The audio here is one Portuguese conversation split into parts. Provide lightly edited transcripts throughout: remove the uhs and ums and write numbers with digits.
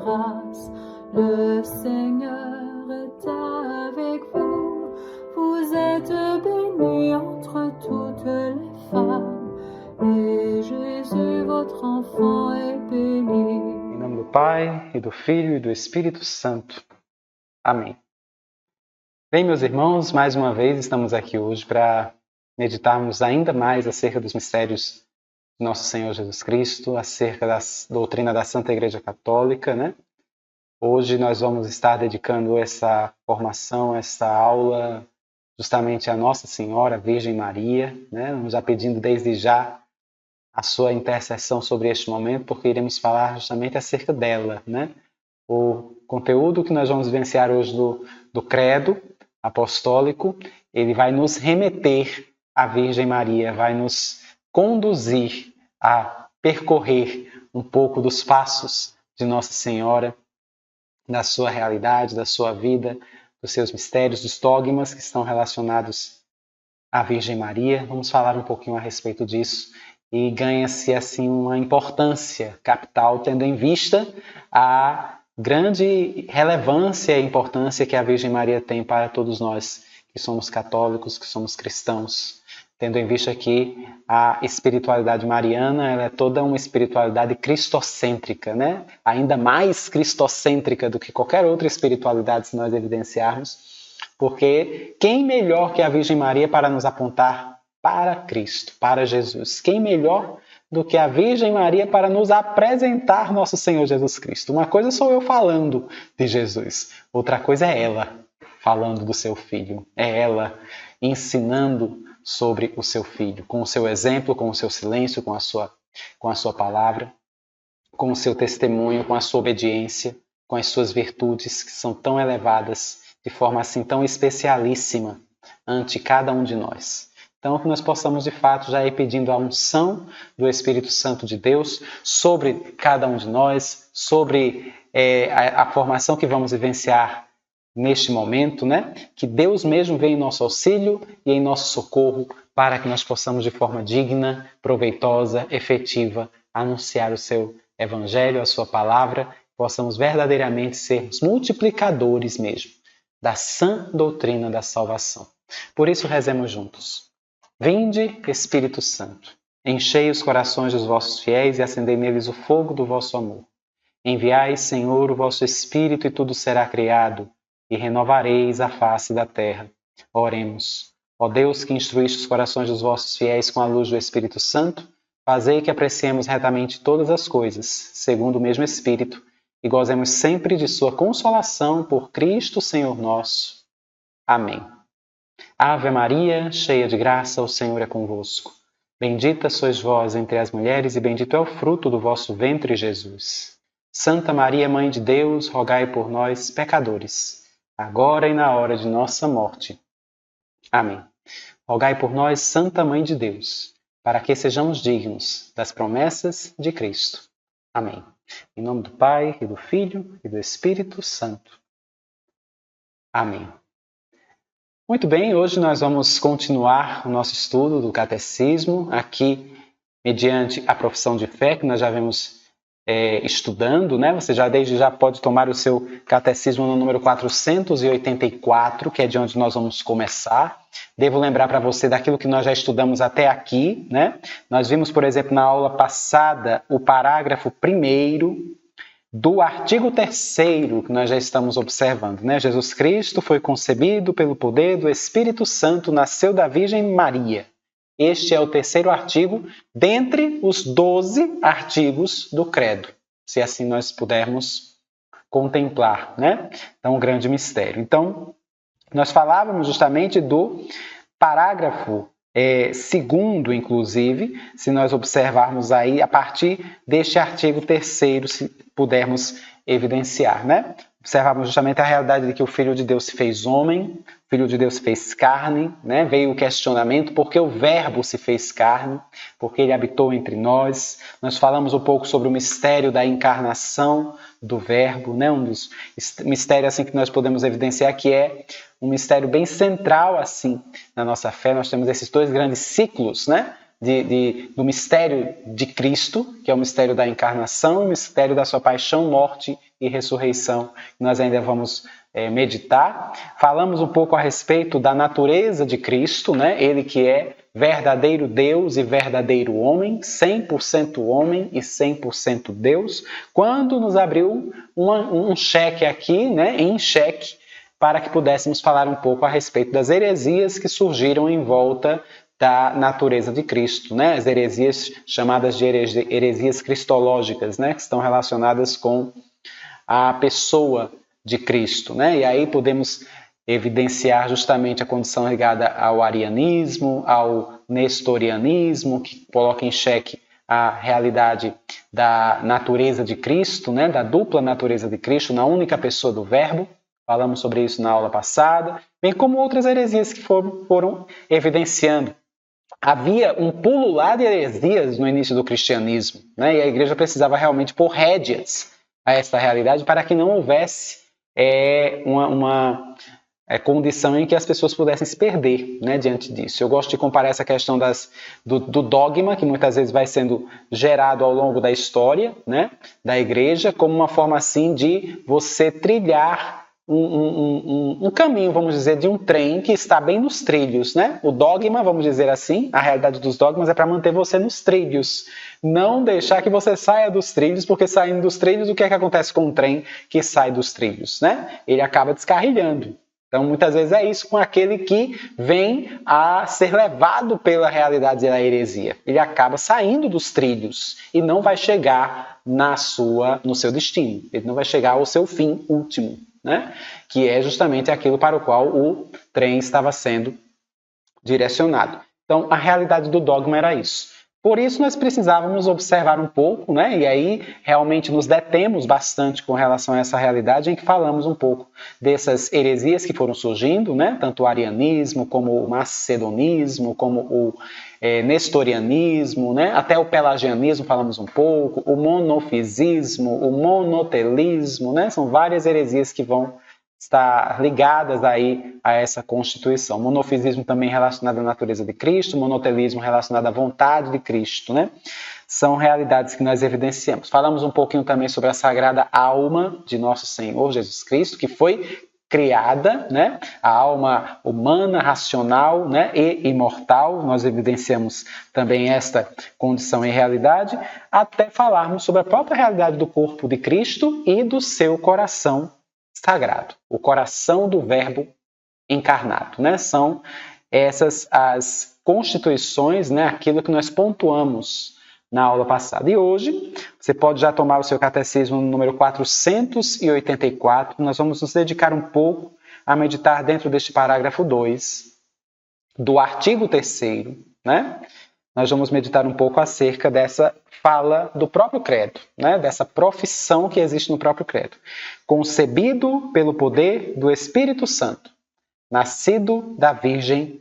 grâce. Le Seigneur est avec vous. Vous êtes bénie entre toutes les femmes, et Jésus, votre enfant, est béni. Em nome do Pai, e do Filho, e do Espírito Santo. Amém. Bem, meus irmãos, mais uma vez estamos aqui hoje para meditarmos ainda mais acerca dos mistérios de Nosso Senhor Jesus Cristo, acerca da doutrina da Santa Igreja Católica, né? Hoje nós vamos estar dedicando essa formação, essa aula, justamente a Nossa Senhora, Virgem Maria, né? Já pedindo desde já a sua intercessão sobre este momento, porque iremos falar justamente acerca dela, né? O conteúdo que nós vamos vivenciar hoje do Credo Apostólico, ele vai nos remeter à Virgem Maria, vai nos conduzir a percorrer um pouco dos passos de Nossa Senhora, da sua realidade, da sua vida, dos seus mistérios, dos dogmas que estão relacionados à Virgem Maria. Vamos falar um pouquinho a respeito disso e ganha-se assim uma importância capital, tendo em vista a grande relevância e importância que a Virgem Maria tem para todos nós que somos católicos, que somos cristãos, tendo em vista que a espiritualidade mariana ela é toda uma espiritualidade cristocêntrica, né? Ainda mais cristocêntrica do que qualquer outra espiritualidade, se nós evidenciarmos, porque quem melhor que a Virgem Maria para nos apontar para Cristo, para Jesus? Quem melhor do que a Virgem Maria para nos apresentar nosso Senhor Jesus Cristo? Uma coisa sou eu falando de Jesus, outra coisa é ela falando do seu Filho, é ela ensinando sobre o seu Filho, com o seu exemplo, com o seu silêncio, com a sua palavra, com o seu testemunho, com a sua obediência, com as suas virtudes que são tão elevadas, de forma assim tão especialíssima ante cada um de nós. Então, que nós possamos, de fato, já ir pedindo a unção do Espírito Santo de Deus sobre cada um de nós, sobre a formação que vamos vivenciar neste momento, né? Que Deus mesmo venha em nosso auxílio e em nosso socorro para que nós possamos, de forma digna, proveitosa, efetiva, anunciar o seu Evangelho, a sua palavra, possamos verdadeiramente ser multiplicadores mesmo da sã doutrina da salvação. Por isso, rezemos juntos. Vinde, Espírito Santo, enchei os corações dos vossos fiéis e acendei neles o fogo do vosso amor. Enviai, Senhor, o vosso Espírito e tudo será criado, e renovareis a face da terra. Oremos. Ó Deus, que instruíste os corações dos vossos fiéis com a luz do Espírito Santo, fazei que apreciemos retamente todas as coisas, segundo o mesmo Espírito, e gozemos sempre de sua consolação por Cristo, Senhor nosso. Amém. Ave Maria, cheia de graça, o Senhor é convosco. Bendita sois vós entre as mulheres, e bendito é o fruto do vosso ventre, Jesus. Santa Maria, Mãe de Deus, rogai por nós, pecadores, agora e na hora de nossa morte. Amém. Rogai por nós, Santa Mãe de Deus, para que sejamos dignos das promessas de Cristo. Amém. Em nome do Pai, e do Filho, e do Espírito Santo. Amém. Muito bem, hoje nós vamos continuar o nosso estudo do Catecismo, aqui mediante a profissão de fé, que nós já vemos estudando, né? Você já desde já pode tomar o seu catecismo no número 484, que é de onde nós vamos começar. Devo lembrar para você daquilo que nós já estudamos até aqui, né? Nós vimos, por exemplo, na aula passada, o parágrafo 1º do artigo 3º que nós já estamos observando, né? Jesus Cristo foi concebido pelo poder do Espírito Santo, nasceu da Virgem Maria. Este é o 3º artigo dentre os 12 artigos do Credo, se assim nós pudermos contemplar, né? Então, um grande mistério. Então, nós falávamos justamente do parágrafo 2º, inclusive, se nós observarmos aí, a partir deste artigo 3º, se pudermos evidenciar, né? Observamos justamente a realidade de que o Filho de Deus se fez homem, o Filho de Deus se fez carne, né? Veio o questionamento, por que o Verbo se fez carne? Porque ele habitou entre nós. Nós falamos um pouco sobre o mistério da encarnação do Verbo, né? Um dos mistérios assim, que nós podemos evidenciar que é um mistério bem central assim na nossa fé. Nós temos esses dois grandes ciclos, né? do mistério de Cristo, que é o mistério da encarnação, o mistério da sua paixão, morte e ressurreição, que nós ainda vamos meditar. Falamos um pouco a respeito da natureza de Cristo, né? Ele que é verdadeiro Deus e verdadeiro homem, 100% homem e 100% Deus, quando nos abriu um cheque aqui, né, em xeque, para que pudéssemos falar um pouco a respeito das heresias que surgiram em volta da natureza de Cristo, né? As heresias chamadas de heresias cristológicas, né? Que estão relacionadas com a pessoa de Cristo, né? E aí podemos evidenciar justamente a condição ligada ao arianismo, ao nestorianismo, que coloca em xeque a realidade da natureza de Cristo, né? Da dupla natureza de Cristo, na única pessoa do Verbo. Falamos sobre isso na aula passada, bem como outras heresias que foram evidenciando. Havia um pulular de heresias no início do cristianismo, né? E a igreja precisava realmente pôr rédeas a essa realidade para que não houvesse uma condição em que as pessoas pudessem se perder, né, diante disso. Eu gosto de comparar essa questão do dogma, que muitas vezes vai sendo gerado ao longo da história, né, da igreja, como uma forma assim de você trilhar um caminho, vamos dizer, de um trem que está bem nos trilhos, né? O dogma, vamos dizer assim, a realidade dos dogmas é para manter você nos trilhos, não deixar que você saia dos trilhos, porque saindo dos trilhos, o que é que acontece com o trem que sai dos trilhos, né? Ele acaba descarrilhando. Então, muitas vezes é isso com aquele que vem a ser levado pela realidade da heresia. Ele acaba saindo dos trilhos e não vai chegar no seu destino. Ele não vai chegar ao seu fim último, né? Que é justamente aquilo para o qual o trem estava sendo direcionado. Então, a realidade do dogma era isso. Por isso, nós precisávamos observar um pouco, né? E aí realmente nos detemos bastante com relação a essa realidade, em que falamos um pouco dessas heresias que foram surgindo, né? Tanto o arianismo, como o macedonismo, como o nestorianismo, né? Até o pelagianismo falamos um pouco, o monofisismo, o monotelismo, né? São várias heresias que vão estar ligadas aí a essa constituição. Monofisismo também relacionado à natureza de Cristo, monotelismo relacionado à vontade de Cristo, né? São realidades que nós evidenciamos. Falamos um pouquinho também sobre a sagrada alma de nosso Senhor Jesus Cristo, que foi criada, né? A alma humana, racional, né? E imortal. Nós evidenciamos também esta condição em realidade, até falarmos sobre a própria realidade do corpo de Cristo e do seu coração sagrado, o coração do Verbo encarnado, né? São essas as constituições, né? Aquilo que nós pontuamos na aula passada. E hoje, você pode já tomar o seu catecismo no número 484, nós vamos nos dedicar um pouco a meditar dentro deste parágrafo 2, do artigo 3º, né? Nós vamos meditar um pouco acerca dessa fala do próprio credo, né? Dessa profissão que existe no próprio credo. Concebido pelo poder do Espírito Santo, nascido da Virgem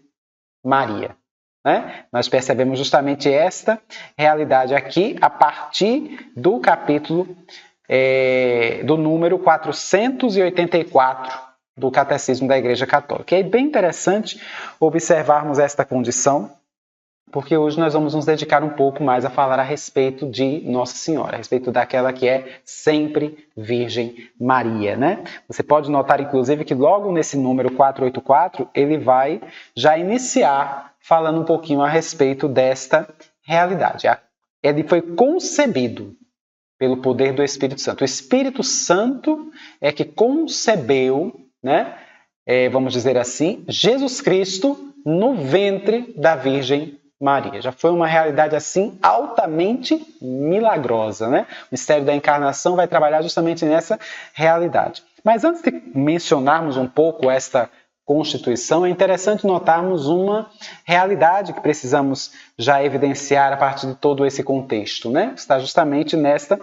Maria. Né? Nós percebemos justamente esta realidade aqui a partir do capítulo do número 484 do Catecismo da Igreja Católica. É bem interessante observarmos esta condição, porque hoje nós vamos nos dedicar um pouco mais a falar a respeito de Nossa Senhora, a respeito daquela que é sempre Virgem Maria, né? Você pode notar, inclusive, que logo nesse número 484, ele vai já iniciar falando um pouquinho a respeito desta realidade. Ele foi concebido pelo poder do Espírito Santo. O Espírito Santo é que concebeu, né? Vamos dizer assim, Jesus Cristo no ventre da Virgem Maria. Já foi uma realidade assim altamente milagrosa, né? O mistério da encarnação vai trabalhar justamente nessa realidade. Mas antes de mencionarmos um pouco esta constituição, é interessante notarmos uma realidade que precisamos já evidenciar a partir de todo esse contexto, né? Está justamente nesta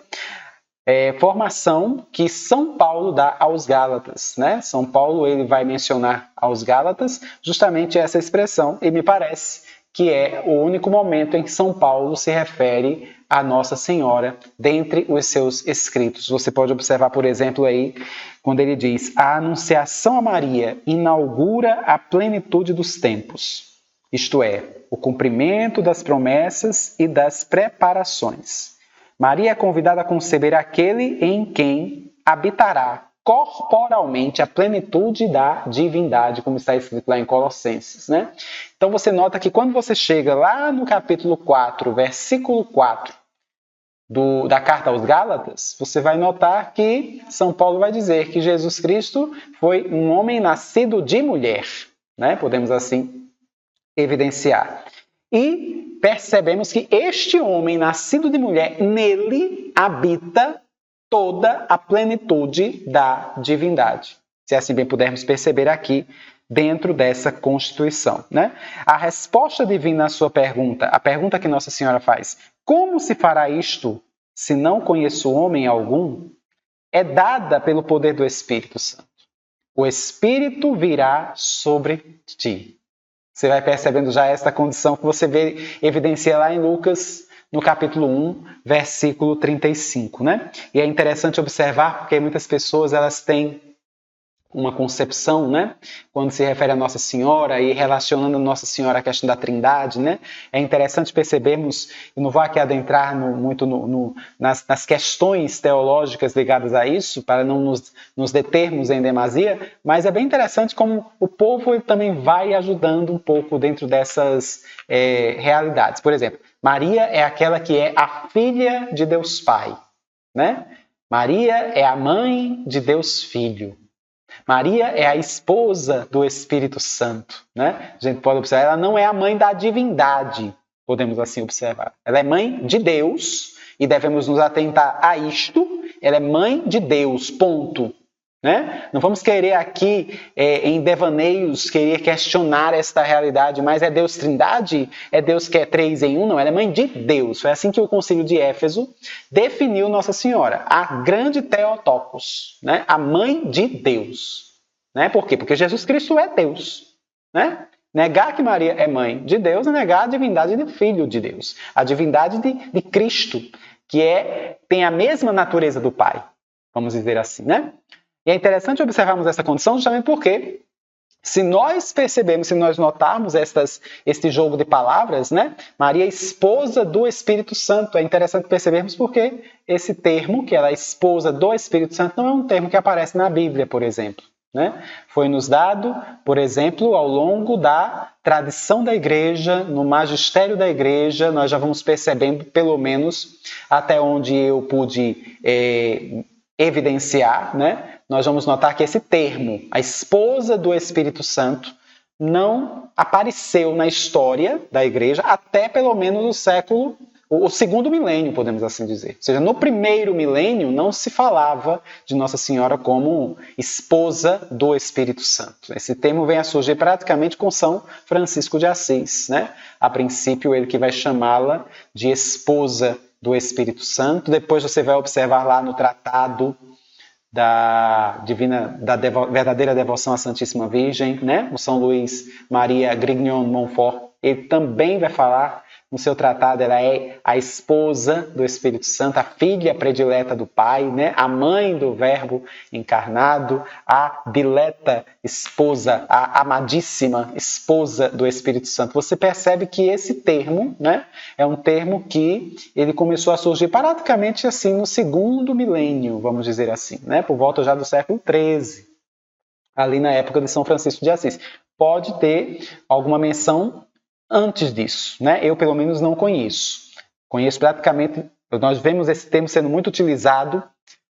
formação que São Paulo dá aos Gálatas, né? São Paulo ele vai mencionar aos Gálatas justamente essa expressão, e me parece que é o único momento em que São Paulo se refere a Nossa Senhora dentre os seus escritos. Você pode observar, por exemplo, aí, quando ele diz: a anunciação a Maria inaugura a plenitude dos tempos. Isto é, o cumprimento das promessas e das preparações. Maria é convidada a conceber aquele em quem habitará corporalmente a plenitude da divindade, como está escrito lá em Colossenses, né? Então você nota que quando você chega lá no capítulo 4, versículo 4 da carta aos Gálatas, você vai notar que São Paulo vai dizer que Jesus Cristo foi um homem nascido de mulher, né? Podemos assim evidenciar. E percebemos que este homem nascido de mulher, nele habita toda a plenitude da divindade. Se assim bem pudermos perceber aqui, dentro dessa constituição, né? A resposta divina à sua pergunta, a pergunta que Nossa Senhora faz, como se fará isto se não conheço homem algum, é dada pelo poder do Espírito Santo. O Espírito virá sobre ti. Você vai percebendo já esta condição que você vê, evidencia lá em Lucas, no capítulo 1, versículo 35, né? E é interessante observar porque muitas pessoas elas têm uma concepção, né? Quando se refere a Nossa Senhora e relacionando Nossa Senhora à questão da Trindade, né? É interessante percebermos, eu não vou aqui adentrar muito nas questões teológicas ligadas a isso, para não nos determos em demasia, mas é bem interessante como o povo ele também vai ajudando um pouco dentro dessas realidades. Por exemplo, Maria é aquela que é a filha de Deus Pai, né? Maria é a mãe de Deus Filho. Maria é a esposa do Espírito Santo, né? A gente pode observar, ela não é a mãe da divindade, podemos assim observar. Ela é mãe de Deus e devemos nos atentar a isto. Ela é mãe de Deus, ponto. Né? Não vamos querer aqui, em devaneios, querer questionar esta realidade, mas é Deus Trindade? É Deus que é 3 em 1? Não, ela é mãe de Deus. Foi assim que o Concílio de Éfeso definiu Nossa Senhora, a grande Theotokos, né? A mãe de Deus. Né? Por quê? Porque Jesus Cristo é Deus. Né? Negar que Maria é mãe de Deus é negar a divindade de Filho de Deus, a divindade de Cristo, que tem a mesma natureza do Pai, vamos dizer assim, né? E é interessante observarmos essa condição justamente porque, se nós percebemos, se nós notarmos este jogo de palavras, né? Maria é esposa do Espírito Santo. É interessante percebermos porque esse termo, que ela é esposa do Espírito Santo, não é um termo que aparece na Bíblia, por exemplo. Né? Foi nos dado, por exemplo, ao longo da tradição da Igreja, no magistério da Igreja, nós já vamos percebendo, pelo menos, até onde eu pude evidenciar, né? Nós vamos notar que esse termo, a esposa do Espírito Santo, não apareceu na história da Igreja até pelo menos o segundo milênio, podemos assim dizer. Ou seja, no primeiro milênio não se falava de Nossa Senhora como esposa do Espírito Santo. Esse termo vem a surgir praticamente com São Francisco de Assis, né? A princípio, ele que vai chamá-la de esposa do Espírito Santo. Depois você vai observar lá no tratado da verdadeira devoção à Santíssima Virgem, né? O São Luís Maria Grignon Montfort, ele também vai falar no seu tratado, ela é a esposa do Espírito Santo, a filha predileta do Pai, né? A mãe do Verbo encarnado, a dileta esposa, a amadíssima esposa do Espírito Santo. Você percebe que esse termo, né, é um termo que ele começou a surgir praticamente assim no segundo milênio, vamos dizer assim, né? Por volta já do século XIII, ali na época de São Francisco de Assis. Pode ter alguma menção antes disso, né? Eu, pelo menos, não conheço. Conheço praticamente... Nós vemos esse termo sendo muito utilizado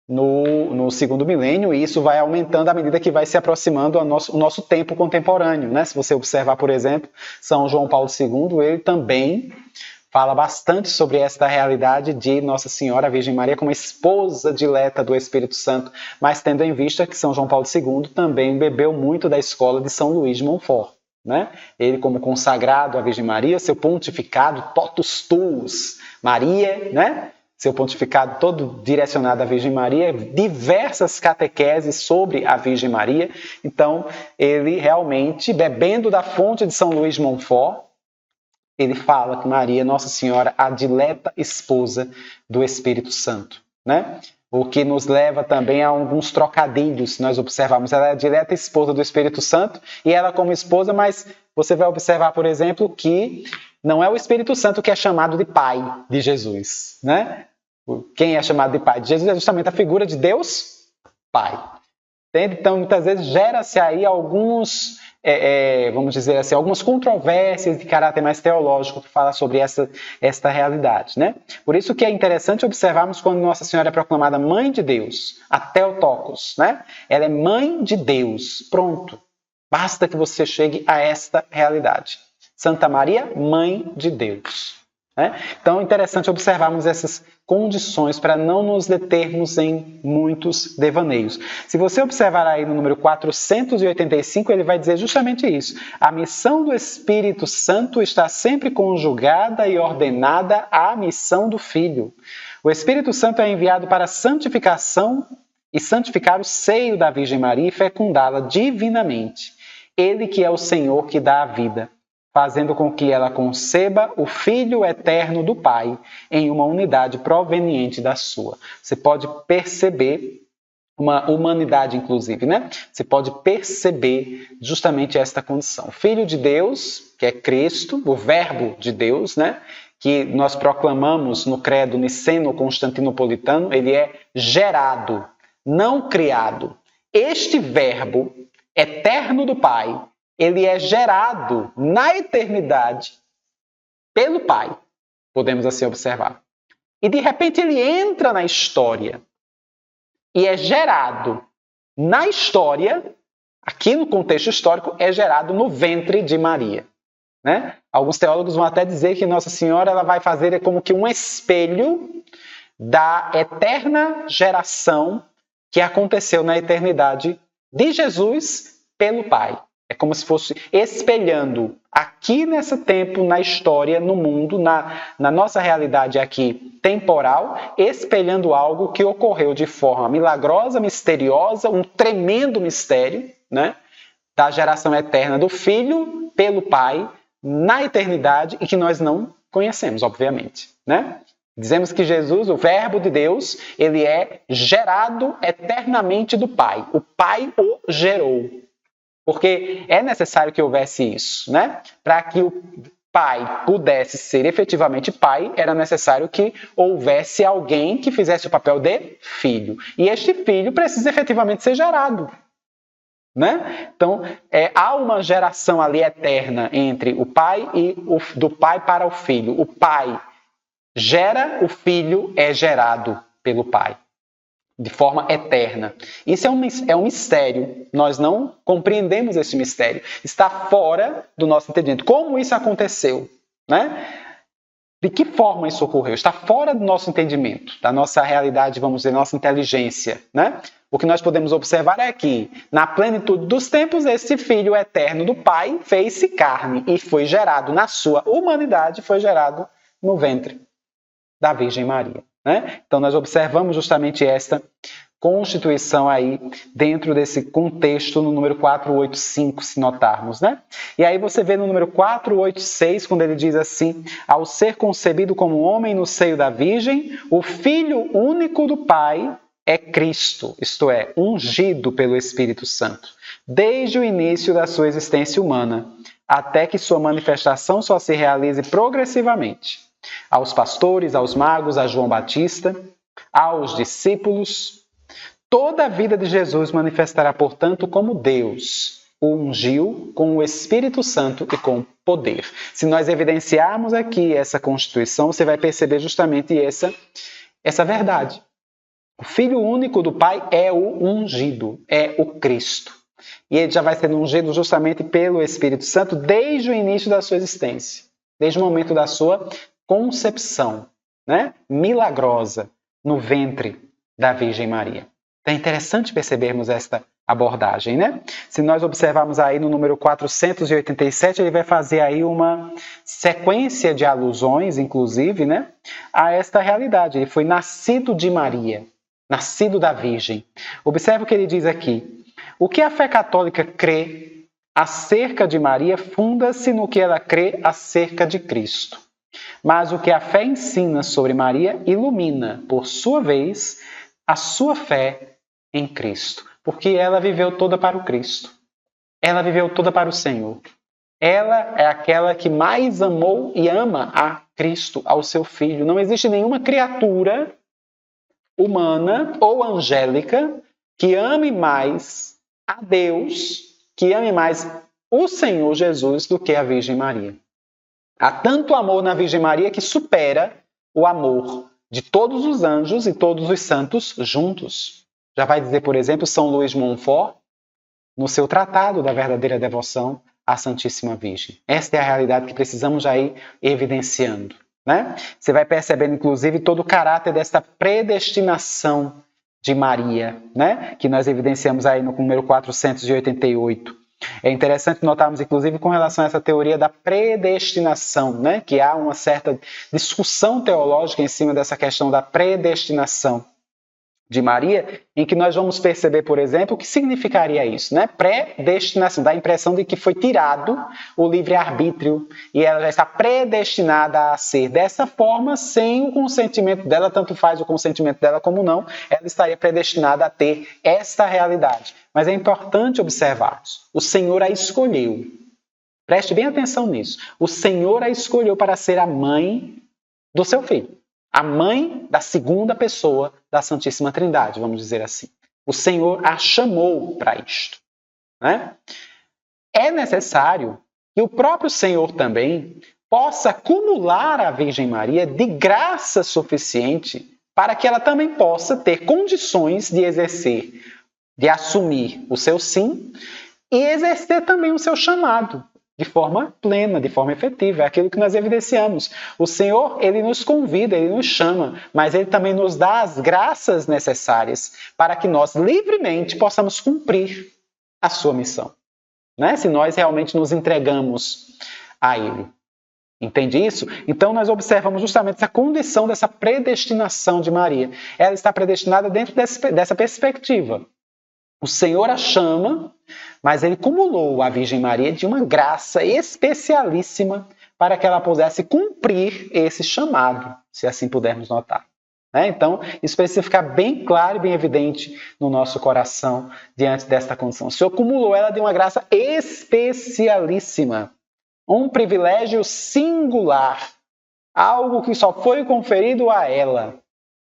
no segundo milênio e isso vai aumentando à medida que vai se aproximando o nosso tempo contemporâneo, né? Se você observar, por exemplo, São João Paulo II, ele também fala bastante sobre esta realidade de Nossa Senhora, a Virgem Maria, como esposa dileta do Espírito Santo, mas tendo em vista que São João Paulo II também bebeu muito da escola de São Luís de Montfort. Né? Ele como consagrado à Virgem Maria, seu pontificado totus tuus, Maria, né? Seu pontificado todo direcionado à Virgem Maria, diversas catequeses sobre a Virgem Maria. Então, ele realmente, bebendo da fonte de São Luís de Montfort, ele fala que Maria, Nossa Senhora, a dileta esposa do Espírito Santo. Né? O que nos leva também a alguns trocadilhos, se nós observarmos. Ela é a direta esposa do Espírito Santo, e ela como esposa, mas você vai observar, por exemplo, que não é o Espírito Santo que é chamado de pai de Jesus, né? Quem é chamado de pai de Jesus é justamente a figura de Deus Pai. Entende? Então, muitas vezes gera-se aí alguns, vamos dizer assim, algumas controvérsias de caráter mais teológico que falam sobre esta realidade, né? Por isso que é interessante observarmos quando Nossa Senhora é proclamada Mãe de Deus, a Theotokos, né? Ela é Mãe de Deus, pronto. Basta que você chegue a esta realidade. Santa Maria, Mãe de Deus. Né? Então é interessante observarmos essas condições para não nos determos em muitos devaneios. Se você observar aí no número 485, ele vai dizer justamente isso. A missão do Espírito Santo está sempre conjugada e ordenada à missão do Filho. O Espírito Santo é enviado para a santificação e santificar o seio da Virgem Maria e fecundá-la divinamente. Ele que é o Senhor que dá a vida, fazendo com que ela conceba o Filho eterno do Pai em uma unidade proveniente da sua. Você pode perceber uma humanidade, inclusive, né? Você pode perceber justamente esta condição. O Filho de Deus, que é Cristo, o Verbo de Deus, né? Que nós proclamamos no credo niceno-constantinopolitano, ele é gerado, não criado. Este Verbo eterno do Pai, ele é gerado na eternidade pelo Pai, podemos assim observar. E de repente ele entra na história e é gerado na história, aqui no contexto histórico, é gerado no ventre de Maria. Né? Alguns teólogos vão até dizer que Nossa Senhora ela vai fazer como que um espelho da eterna geração que aconteceu na eternidade de Jesus pelo Pai. É como se fosse espelhando aqui nesse tempo, na história, no mundo, na nossa realidade aqui temporal, espelhando algo que ocorreu de forma milagrosa, misteriosa, um tremendo mistério, né? Da geração eterna do Filho pelo Pai na eternidade e que nós não conhecemos, obviamente, né? Dizemos que Jesus, o Verbo de Deus, ele é gerado eternamente do Pai. O Pai o gerou. Porque é necessário que houvesse isso, né? Para que o Pai pudesse ser efetivamente Pai, era necessário que houvesse alguém que fizesse o papel de filho. E este filho precisa efetivamente ser gerado. Né? Então, há uma geração ali eterna entre o Pai e do Pai para o Filho. O Pai gera, o Filho é gerado pelo Pai, de forma eterna. Isso é um mistério. Nós não compreendemos esse mistério. Está fora do nosso entendimento. Como isso aconteceu? Né? De que forma isso ocorreu? Está fora do nosso entendimento, da nossa realidade, vamos dizer, nossa inteligência. Né? O que nós podemos observar é que, na plenitude dos tempos, esse Filho eterno do Pai fez-se carne e foi gerado na sua humanidade, foi gerado no ventre da Virgem Maria. Né? Então, nós observamos justamente esta constituição aí dentro desse contexto no número 485, se notarmos. Né? E aí você vê no número 486, quando ele diz assim: ao ser concebido como homem no seio da Virgem, o Filho único do Pai é Cristo, isto é, ungido pelo Espírito Santo, desde o início da sua existência humana, até que sua manifestação só se realize progressivamente. Aos pastores, aos magos, a João Batista, aos discípulos, toda a vida de Jesus manifestará, portanto, como Deus o ungiu com o Espírito Santo e com poder. Se nós evidenciarmos aqui essa constituição, você vai perceber justamente essa verdade. O Filho único do Pai é o ungido, é o Cristo. E ele já vai sendo ungido justamente pelo Espírito Santo desde o início da sua existência, desde o momento da sua concepção, né? Milagrosa, no ventre da Virgem Maria. Então é interessante percebermos esta abordagem, né? Se nós observarmos aí no número 487, ele vai fazer aí uma sequência de alusões, inclusive, né, a esta realidade. Ele foi nascido de Maria, nascido da Virgem. Observe o que ele diz aqui. O que a fé católica crê acerca de Maria funda-se no que ela crê acerca de Cristo. Mas o que a fé ensina sobre Maria ilumina, por sua vez, a sua fé em Cristo, porque ela viveu toda para o Cristo. Ela viveu toda para o Senhor. Ela é aquela que mais amou e ama a Cristo, ao seu Filho. Não existe nenhuma criatura humana ou angélica que ame mais a Deus, que ame mais o Senhor Jesus do que a Virgem Maria. Há tanto amor na Virgem Maria que supera o amor de todos os anjos e todos os santos juntos. Já vai dizer, por exemplo, São Luís de Montfort, no seu Tratado da Verdadeira Devoção à Santíssima Virgem. Esta é a realidade que precisamos já ir evidenciando. Né? Você vai percebendo, inclusive, todo o caráter dessa predestinação de Maria, né? Que nós evidenciamos aí no número 488. É interessante notarmos, inclusive, com relação a essa teoria da predestinação, né? Que há uma certa discussão teológica em cima dessa questão da predestinação de Maria, em que nós vamos perceber, por exemplo, o que significaria isso, né? Predestinação, dá a impressão de que foi tirado o livre-arbítrio e ela já está predestinada a ser dessa forma, sem o consentimento dela, tanto faz o consentimento dela como não, ela estaria predestinada a ter esta realidade. Mas é importante observarmos, o Senhor a escolheu. Preste bem atenção nisso. O Senhor a escolheu para ser a mãe do seu filho. A mãe da segunda pessoa da Santíssima Trindade, vamos dizer assim. O Senhor a chamou para isto. Né? É necessário que o próprio Senhor também possa acumular a Virgem Maria de graça suficiente para que ela também possa ter condições de exercer, de assumir o seu sim e exercer também o seu chamado. De forma plena, de forma efetiva. É aquilo que nós evidenciamos. O Senhor, Ele nos convida, Ele nos chama, mas Ele também nos dá as graças necessárias para que nós livremente possamos cumprir a sua missão. Né? Se nós realmente nos entregamos a Ele. Entende isso? Então nós observamos justamente essa condição dessa predestinação de Maria. Ela está predestinada dentro dessa perspectiva. O Senhor a chama, mas Ele cumulou a Virgem Maria de uma graça especialíssima para que ela pudesse cumprir esse chamado, se assim pudermos notar. Então, isso precisa ficar bem claro e bem evidente no nosso coração diante desta condição. O Senhor cumulou ela de uma graça especialíssima, um privilégio singular, algo que só foi conferido a ela.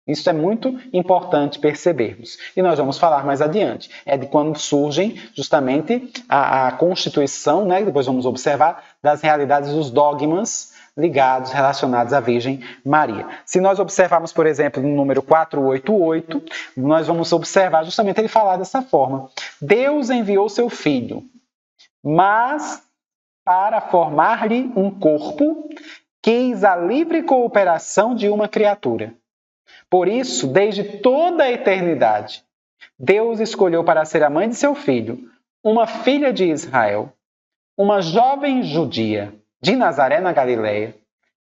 Isso é muito importante percebermos. E nós vamos falar mais adiante. É de quando surgem justamente a constituição, né? Depois vamos observar, das realidades dos dogmas ligados, relacionados à Virgem Maria. Se nós observarmos, por exemplo, no número 488, nós vamos observar justamente ele falar dessa forma. Deus enviou seu Filho, mas para formar-lhe um corpo, quis a livre cooperação de uma criatura. Por isso, desde toda a eternidade, Deus escolheu para ser a mãe de seu filho uma filha de Israel, uma jovem judia de Nazaré na Galileia,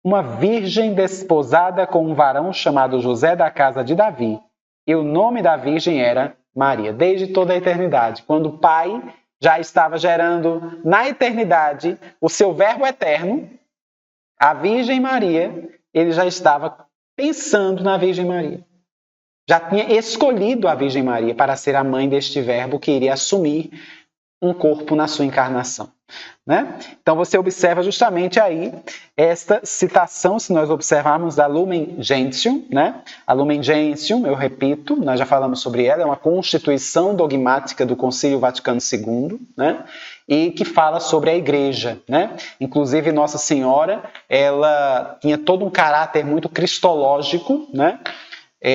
uma virgem desposada com um varão chamado José da casa de Davi, e o nome da virgem era Maria. Desde toda a eternidade, quando o Pai já estava gerando na eternidade o seu verbo eterno, a Virgem Maria, ele já estava pensando na Virgem Maria. Já tinha escolhido a Virgem Maria para ser a mãe deste verbo que iria assumir um corpo na sua encarnação. Né? Então você observa justamente aí esta citação, se nós observarmos, da Lumen Gentium. Né? A Lumen Gentium, eu repito, nós já falamos sobre ela, é uma constituição dogmática do Concílio Vaticano II, né? E que fala sobre a Igreja. Né? Inclusive Nossa Senhora, ela tinha todo um caráter muito cristológico, né?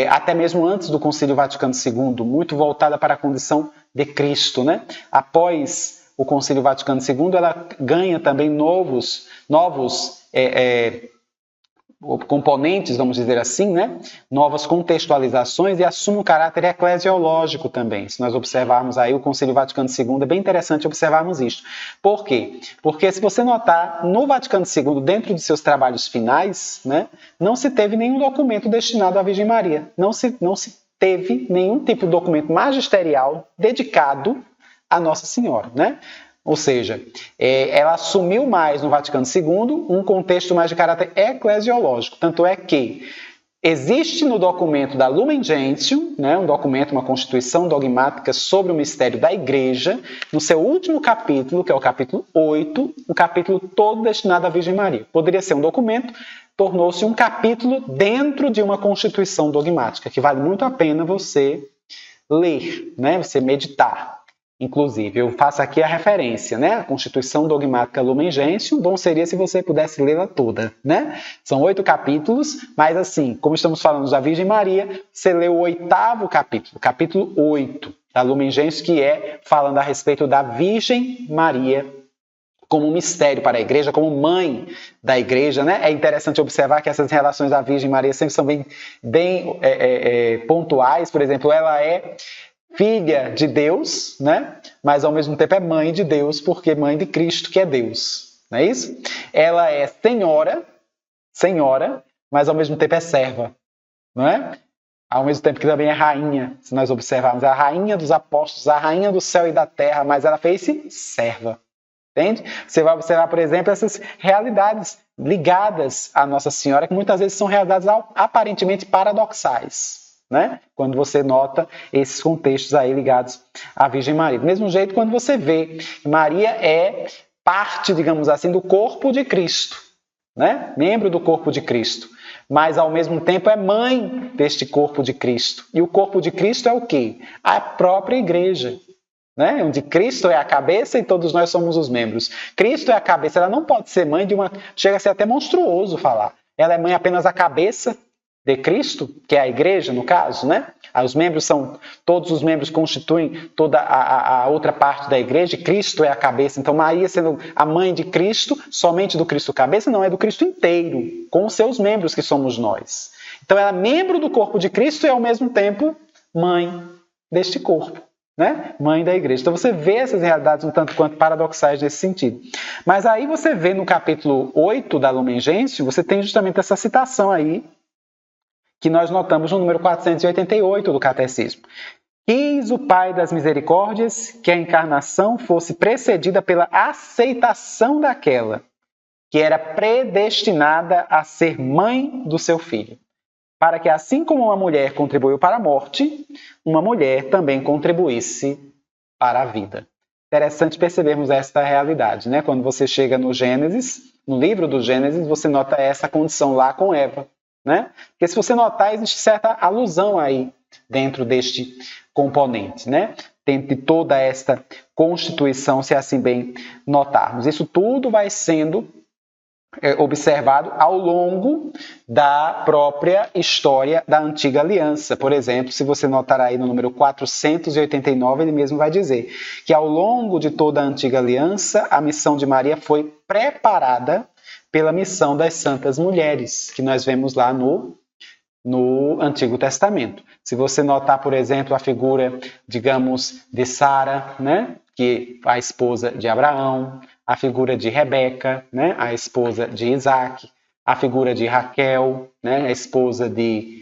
Até mesmo antes do Concílio Vaticano II, muito voltada para a condição de Cristo. Né? Após o Concílio Vaticano II, ela ganha também novos componentes, vamos dizer assim, né? Novas contextualizações e assume um caráter eclesiológico também. Se nós observarmos aí o Concílio Vaticano II, é bem interessante observarmos isso. Por quê? Porque se você notar, no Vaticano II, dentro de seus trabalhos finais, né, não se teve nenhum documento destinado à Virgem Maria. Não se teve nenhum tipo de documento magisterial dedicado a Nossa Senhora, né? Ou seja, ela assumiu mais no Vaticano II um contexto mais de caráter eclesiológico. Tanto é que existe no documento da Lumen Gentium, né, um documento, uma constituição dogmática sobre o mistério da Igreja, no seu último capítulo, que é o capítulo 8, um capítulo todo destinado à Virgem Maria. Poderia ser um documento, tornou-se um capítulo dentro de uma constituição dogmática, que vale muito a pena você ler, né, você meditar. Inclusive, eu faço aqui a referência, né? A Constituição Dogmática Lumen Gentium. Bom seria se você pudesse lê-la toda, né? São 8 capítulos, mas assim, como estamos falando da Virgem Maria, você lê o 8º capítulo, capítulo 8 da Lumen Gentium, que é falando a respeito da Virgem Maria como um mistério para a Igreja, como mãe da Igreja, né? É interessante observar que essas relações da Virgem Maria sempre são bem pontuais. Por exemplo, ela é filha de Deus, né? Mas ao mesmo tempo é mãe de Deus, porque mãe de Cristo, que é Deus. Não é isso? Ela é senhora, mas ao mesmo tempo é serva. Não é? Ao mesmo tempo que também é rainha, se nós observarmos. É a rainha dos apóstolos, a rainha do céu e da terra, mas ela fez-se serva. Entende? Você vai observar, por exemplo, essas realidades ligadas à Nossa Senhora, que muitas vezes são realidades aparentemente paradoxais. Né? Quando você nota esses contextos aí ligados à Virgem Maria. Do mesmo jeito, quando você vê Maria é parte, digamos assim, do corpo de Cristo, né? Membro do corpo de Cristo, mas ao mesmo tempo é mãe deste corpo de Cristo. E o corpo de Cristo é o quê? A própria Igreja, né? Onde Cristo é a cabeça e todos nós somos os membros. Cristo é a cabeça, ela não pode ser mãe de uma... Chega a ser até monstruoso falar. Ela é mãe apenas da cabeça de Cristo, que é a Igreja, no caso, né? Todos os membros constituem toda a outra parte da Igreja, e Cristo é a cabeça. Então, Maria sendo a mãe de Cristo, somente do Cristo cabeça, não, é do Cristo inteiro, com os seus membros, que somos nós. Então, ela é membro do corpo de Cristo e, ao mesmo tempo, mãe deste corpo, né? Mãe da Igreja. Então, você vê essas realidades um tanto quanto paradoxais nesse sentido. Mas aí você vê no capítulo 8 da Lumen Gentium, você tem justamente essa citação aí, que nós notamos no número 488 do Catecismo. Quis o Pai das Misericórdias que a encarnação fosse precedida pela aceitação daquela que era predestinada a ser mãe do seu filho, para que assim como uma mulher contribuiu para a morte, uma mulher também contribuísse para a vida. Interessante percebermos esta realidade, né? Quando você chega no Gênesis, no livro do Gênesis, você nota essa condição lá com Eva. Né? Porque se você notar, existe certa alusão aí dentro deste componente, né? Dentro de toda esta constituição, se assim bem notarmos. Isso tudo vai sendo observado ao longo da própria história da Antiga Aliança. Por exemplo, se você notar aí no número 489, ele mesmo vai dizer que ao longo de toda a Antiga Aliança, a missão de Maria foi preparada pela missão das santas mulheres, que nós vemos lá no Antigo Testamento. Se você notar, por exemplo, a figura, digamos, de Sara, né, que é a esposa de Abraão, a figura de Rebeca, né, a esposa de Isaac, a figura de Raquel, né, a esposa de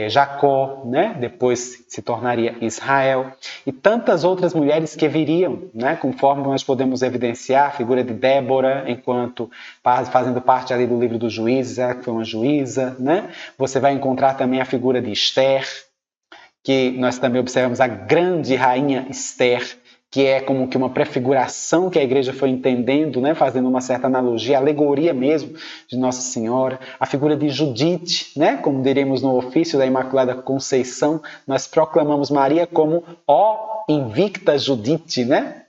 Jacó, né, depois se tornaria Israel, e tantas outras mulheres que viriam, né, conforme nós podemos evidenciar, a figura de Débora, enquanto fazendo parte ali do livro dos Juízes, ela que foi uma juíza, né? Você vai encontrar também a figura de Esther, que nós também observamos a grande rainha Esther, que é como que uma prefiguração que a igreja foi entendendo, né, fazendo uma certa analogia, alegoria mesmo de Nossa Senhora. A figura de Judite, né, como diremos no ofício da Imaculada Conceição, nós proclamamos Maria como ó invicta Judite, né?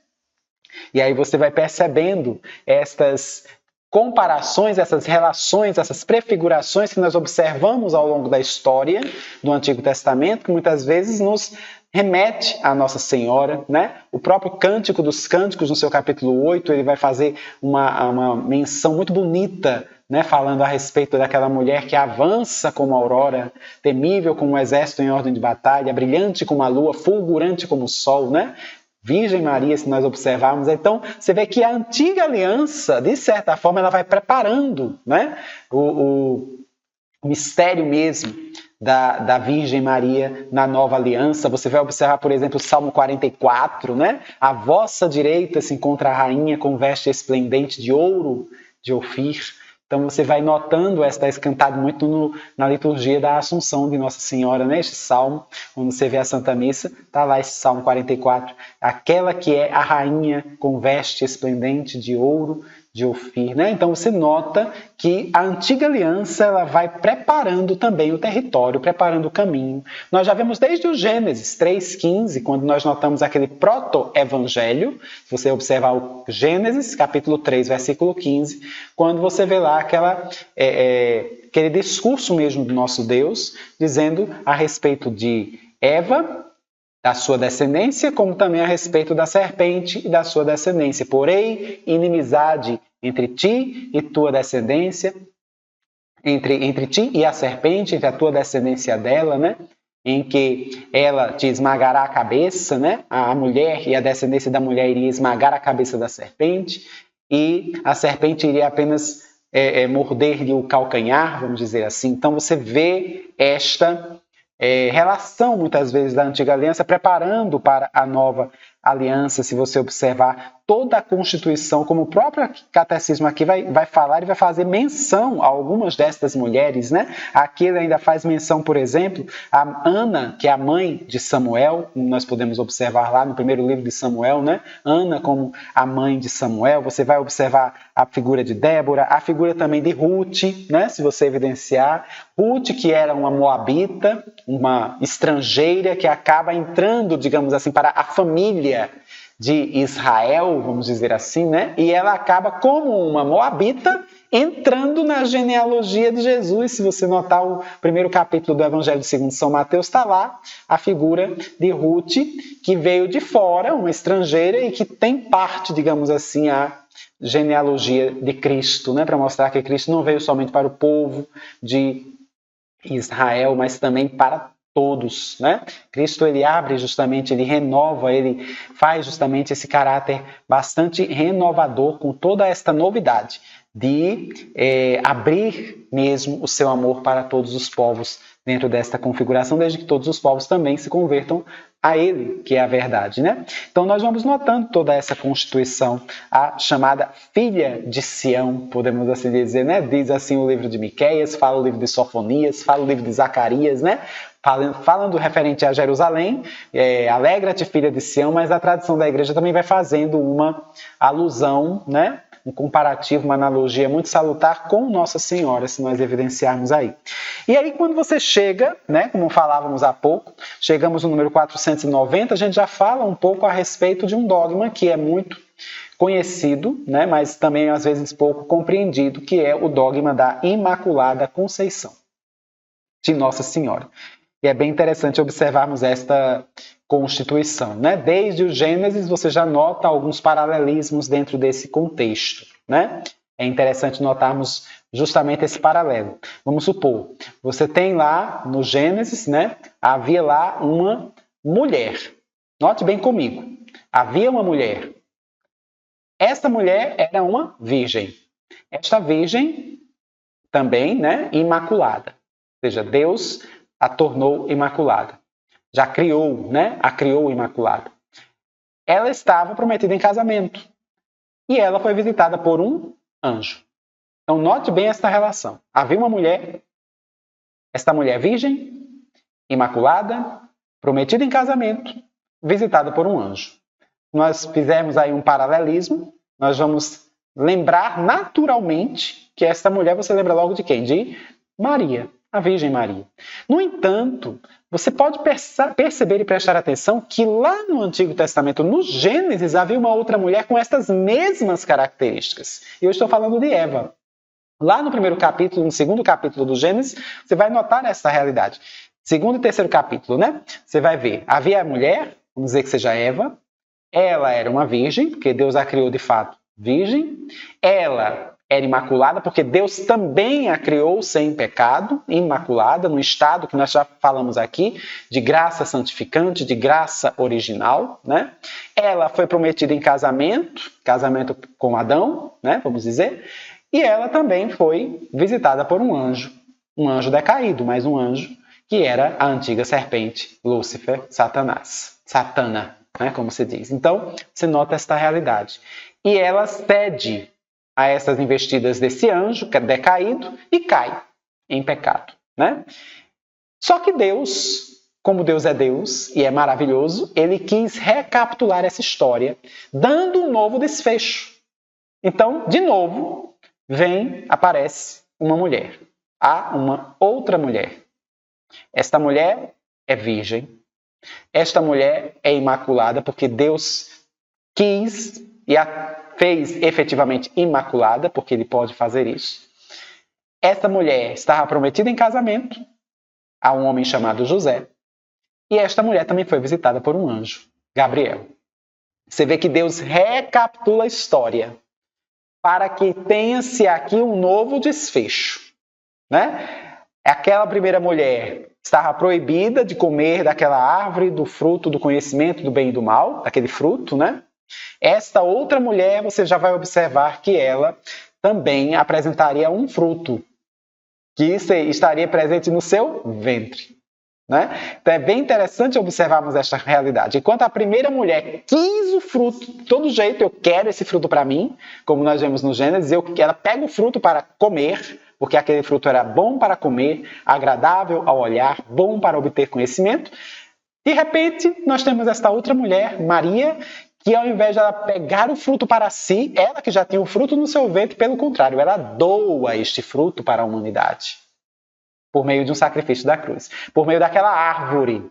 E aí você vai percebendo estas comparações, essas relações, essas prefigurações que nós observamos ao longo da história do Antigo Testamento, que muitas vezes nos remete à Nossa Senhora, né? O próprio Cântico dos Cânticos, no seu capítulo 8, ele vai fazer uma menção muito bonita, né? Falando a respeito daquela mulher que avança como a aurora, temível como um exército em ordem de batalha, brilhante como a lua, fulgurante como o sol, né? Virgem Maria, se nós observarmos. Então, você vê que a Antiga Aliança, de certa forma, ela vai preparando, né? o mistério mesmo da Virgem Maria na Nova Aliança. Você vai observar, por exemplo, o Salmo 44, né? À vossa direita se encontra a rainha com veste esplendente de ouro de Ofir. Então você vai notando, está escantado muito na liturgia da Assunção de Nossa Senhora, né? Este salmo, quando você vê a Santa Missa, está lá esse salmo 44, aquela que é a rainha com veste esplendente de ouro, de Ofir, né? Então você nota que a antiga aliança ela vai preparando também o território, preparando o caminho. Nós já vemos desde o Gênesis 3,15, quando nós notamos aquele proto-evangelho, se você observar o Gênesis, capítulo 3, versículo 15, quando você vê lá aquele discurso mesmo do nosso Deus, dizendo a respeito de Eva, da sua descendência, como também a respeito da serpente e da sua descendência. Porém, inimizade entre ti e tua descendência, entre ti e a serpente, entre a tua descendência dela, né? Em que ela te esmagará a cabeça, né? A mulher e a descendência da mulher iria esmagar a cabeça da serpente, e a serpente iria apenas morder-lhe o calcanhar, vamos dizer assim. Então você vê esta relação, muitas vezes, da antiga aliança, preparando para a nova aliança. Se você observar toda a Constituição, como o próprio catecismo aqui vai falar e vai fazer menção a algumas destas mulheres, né? Aqui ele ainda faz menção, por exemplo, a Ana, que é a mãe de Samuel, nós podemos observar lá no primeiro livro de Samuel, né? Ana como a mãe de Samuel. Você vai observar a figura de Débora, a figura também de Ruth, né? Se você evidenciar, Ruth, que era uma moabita, uma estrangeira que acaba entrando, digamos assim, para a família de Israel, vamos dizer assim, né? E ela acaba como uma moabita entrando na genealogia de Jesus. Se você notar o primeiro capítulo do Evangelho segundo São Mateus, está lá a figura de Ruth, que veio de fora, uma estrangeira, e que tem parte, digamos assim, a genealogia de Cristo, né? Para mostrar que Cristo não veio somente para o povo de Israel, mas também para todos, né? Cristo, ele abre justamente, ele renova, ele faz justamente esse caráter bastante renovador com toda esta novidade de abrir mesmo o seu amor para todos os povos dentro desta configuração, desde que todos os povos também se convertam a ele, que é a verdade, né? Então nós vamos notando toda essa constituição, a chamada filha de Sião, podemos assim dizer, né? Diz assim o livro de Miqueias, fala o livro de Sofonias, fala o livro de Zacarias, né? Falando referente a Jerusalém, alegra-te, filha de Sião, mas a tradição da igreja também vai fazendo uma alusão, né? Um comparativo, uma analogia muito salutar com Nossa Senhora, se nós evidenciarmos aí. E aí, quando você chega, né, como falávamos há pouco, chegamos no número 490, a gente já fala um pouco a respeito de um dogma que é muito conhecido, né, mas também às vezes pouco compreendido, que é o dogma da Imaculada Conceição de Nossa Senhora. E é bem interessante observarmos esta constituição, né? Desde o Gênesis você já nota alguns paralelismos dentro desse contexto, né? É interessante notarmos justamente esse paralelo. Vamos supor, você tem lá no Gênesis, né? Havia lá uma mulher. Note bem comigo. Havia uma mulher. Esta mulher era uma virgem. Esta virgem também, né? Imaculada. Ou seja, Deus a tornou imaculada. Já criou, né? A criou imaculada. Ela estava prometida em casamento. E ela foi visitada por um anjo. Então, note bem esta relação. Havia uma mulher, esta mulher virgem, imaculada, prometida em casamento, visitada por um anjo. Nós fizemos aí um paralelismo, nós vamos lembrar naturalmente que esta mulher, você lembra logo de quem? De Maria, a Virgem Maria. No entanto, você pode perceber e prestar atenção que lá no Antigo Testamento, no Gênesis, havia uma outra mulher com estas mesmas características. E eu estou falando de Eva. Lá no primeiro capítulo, no segundo capítulo do Gênesis, você vai notar essa realidade. Segundo e terceiro capítulo, né? Você vai ver, havia a mulher, vamos dizer que seja Eva, ela era uma virgem, porque Deus a criou de fato virgem, ela era imaculada, porque Deus também a criou sem pecado, imaculada, no estado que nós já falamos aqui, de graça santificante, de graça original, né? Ela foi prometida em casamento com Adão, né? Vamos dizer, e ela também foi visitada por um anjo decaído, mas um anjo que era a antiga serpente, Lúcifer, Satanás, Satana, né? Como se diz. Então, você nota esta realidade. E ela cede a essas investidas desse anjo que é decaído e cai em pecado, né? Só que Deus, como Deus é Deus e é maravilhoso, ele quis recapitular essa história, dando um novo desfecho. Então, de novo, aparece uma mulher. Há uma outra mulher. Esta mulher é virgem. Esta mulher é imaculada porque Deus quis e a fez efetivamente imaculada, porque ele pode fazer isso. Esta mulher estava prometida em casamento a um homem chamado José. E esta mulher também foi visitada por um anjo, Gabriel. Você vê que Deus recapitula a história para que tenha-se aqui um novo desfecho, né? Aquela primeira mulher estava proibida de comer daquela árvore, do fruto do conhecimento do bem e do mal, daquele fruto, né? Esta outra mulher, você já vai observar que ela também apresentaria um fruto que estaria presente no seu ventre, né? Então é bem interessante observarmos esta realidade. Enquanto a primeira mulher quis o fruto, de todo jeito, eu quero esse fruto para mim, como nós vemos no Gênesis, ela pega o fruto para comer, porque aquele fruto era bom para comer, agradável ao olhar, bom para obter conhecimento. De repente, nós temos esta outra mulher, Maria, que ao invés de ela pegar o fruto para si, ela que já tinha o fruto no seu ventre, pelo contrário, ela doa este fruto para a humanidade, por meio de um sacrifício da cruz, por meio daquela árvore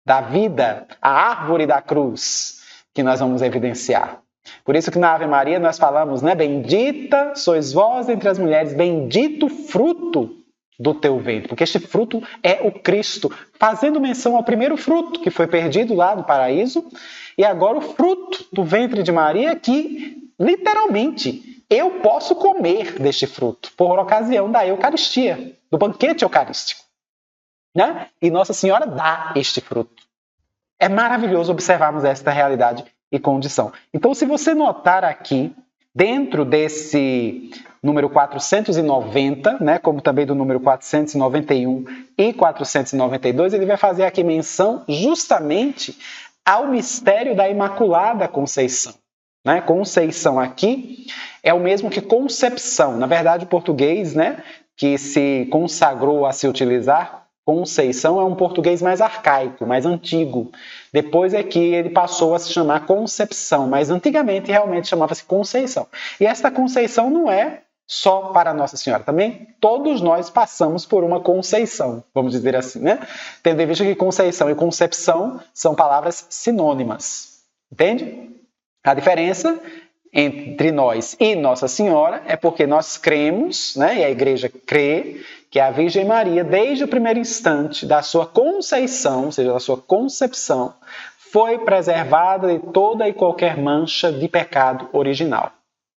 da vida, a árvore da cruz, que nós vamos evidenciar. Por isso que na Ave Maria nós falamos, né? Bendita sois vós entre as mulheres, bendito o fruto do teu ventre, porque este fruto é o Cristo, fazendo menção ao primeiro fruto que foi perdido lá no paraíso, e agora o fruto do ventre de Maria que, literalmente, eu posso comer deste fruto, por ocasião da Eucaristia, do banquete eucarístico, né? E Nossa Senhora dá este fruto. É maravilhoso observarmos esta realidade e condição. Então, se você notar aqui, dentro desse número 490, né, como também do número 491 e 492, ele vai fazer aqui menção justamente ao mistério da Imaculada Conceição. Né? Conceição aqui é o mesmo que concepção. Na verdade, o português, né, que se consagrou a se utilizar Conceição é um português mais arcaico, mais antigo. Depois é que ele passou a se chamar Concepção, mas antigamente realmente chamava-se Conceição. E esta Conceição não é só para Nossa Senhora, também todos nós passamos por uma conceição, vamos dizer assim, né? Tendo em vista que Conceição e Concepção são palavras sinônimas, entende? A diferença entre nós e Nossa Senhora é porque nós cremos, né, e a Igreja crê, que a Virgem Maria, desde o primeiro instante da sua conceição, ou seja, da sua concepção, foi preservada de toda e qualquer mancha de pecado original.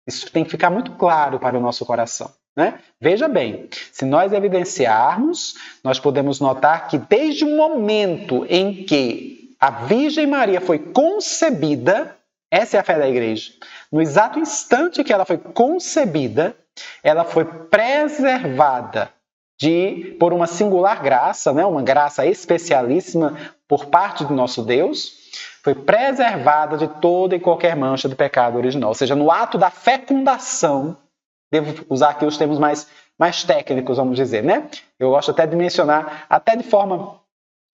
Isso tem que ficar muito claro para o nosso coração, né? Veja bem, se nós evidenciarmos, nós podemos notar que desde o momento em que a Virgem Maria foi concebida, essa é a fé da Igreja, no exato instante que ela foi concebida, ela foi preservada por uma singular graça, né? Uma graça especialíssima por parte do nosso Deus, foi preservada de toda e qualquer mancha do pecado original. Ou seja, no ato da fecundação, devo usar aqui os termos mais técnicos, vamos dizer, né? Eu gosto até de mencionar, até de forma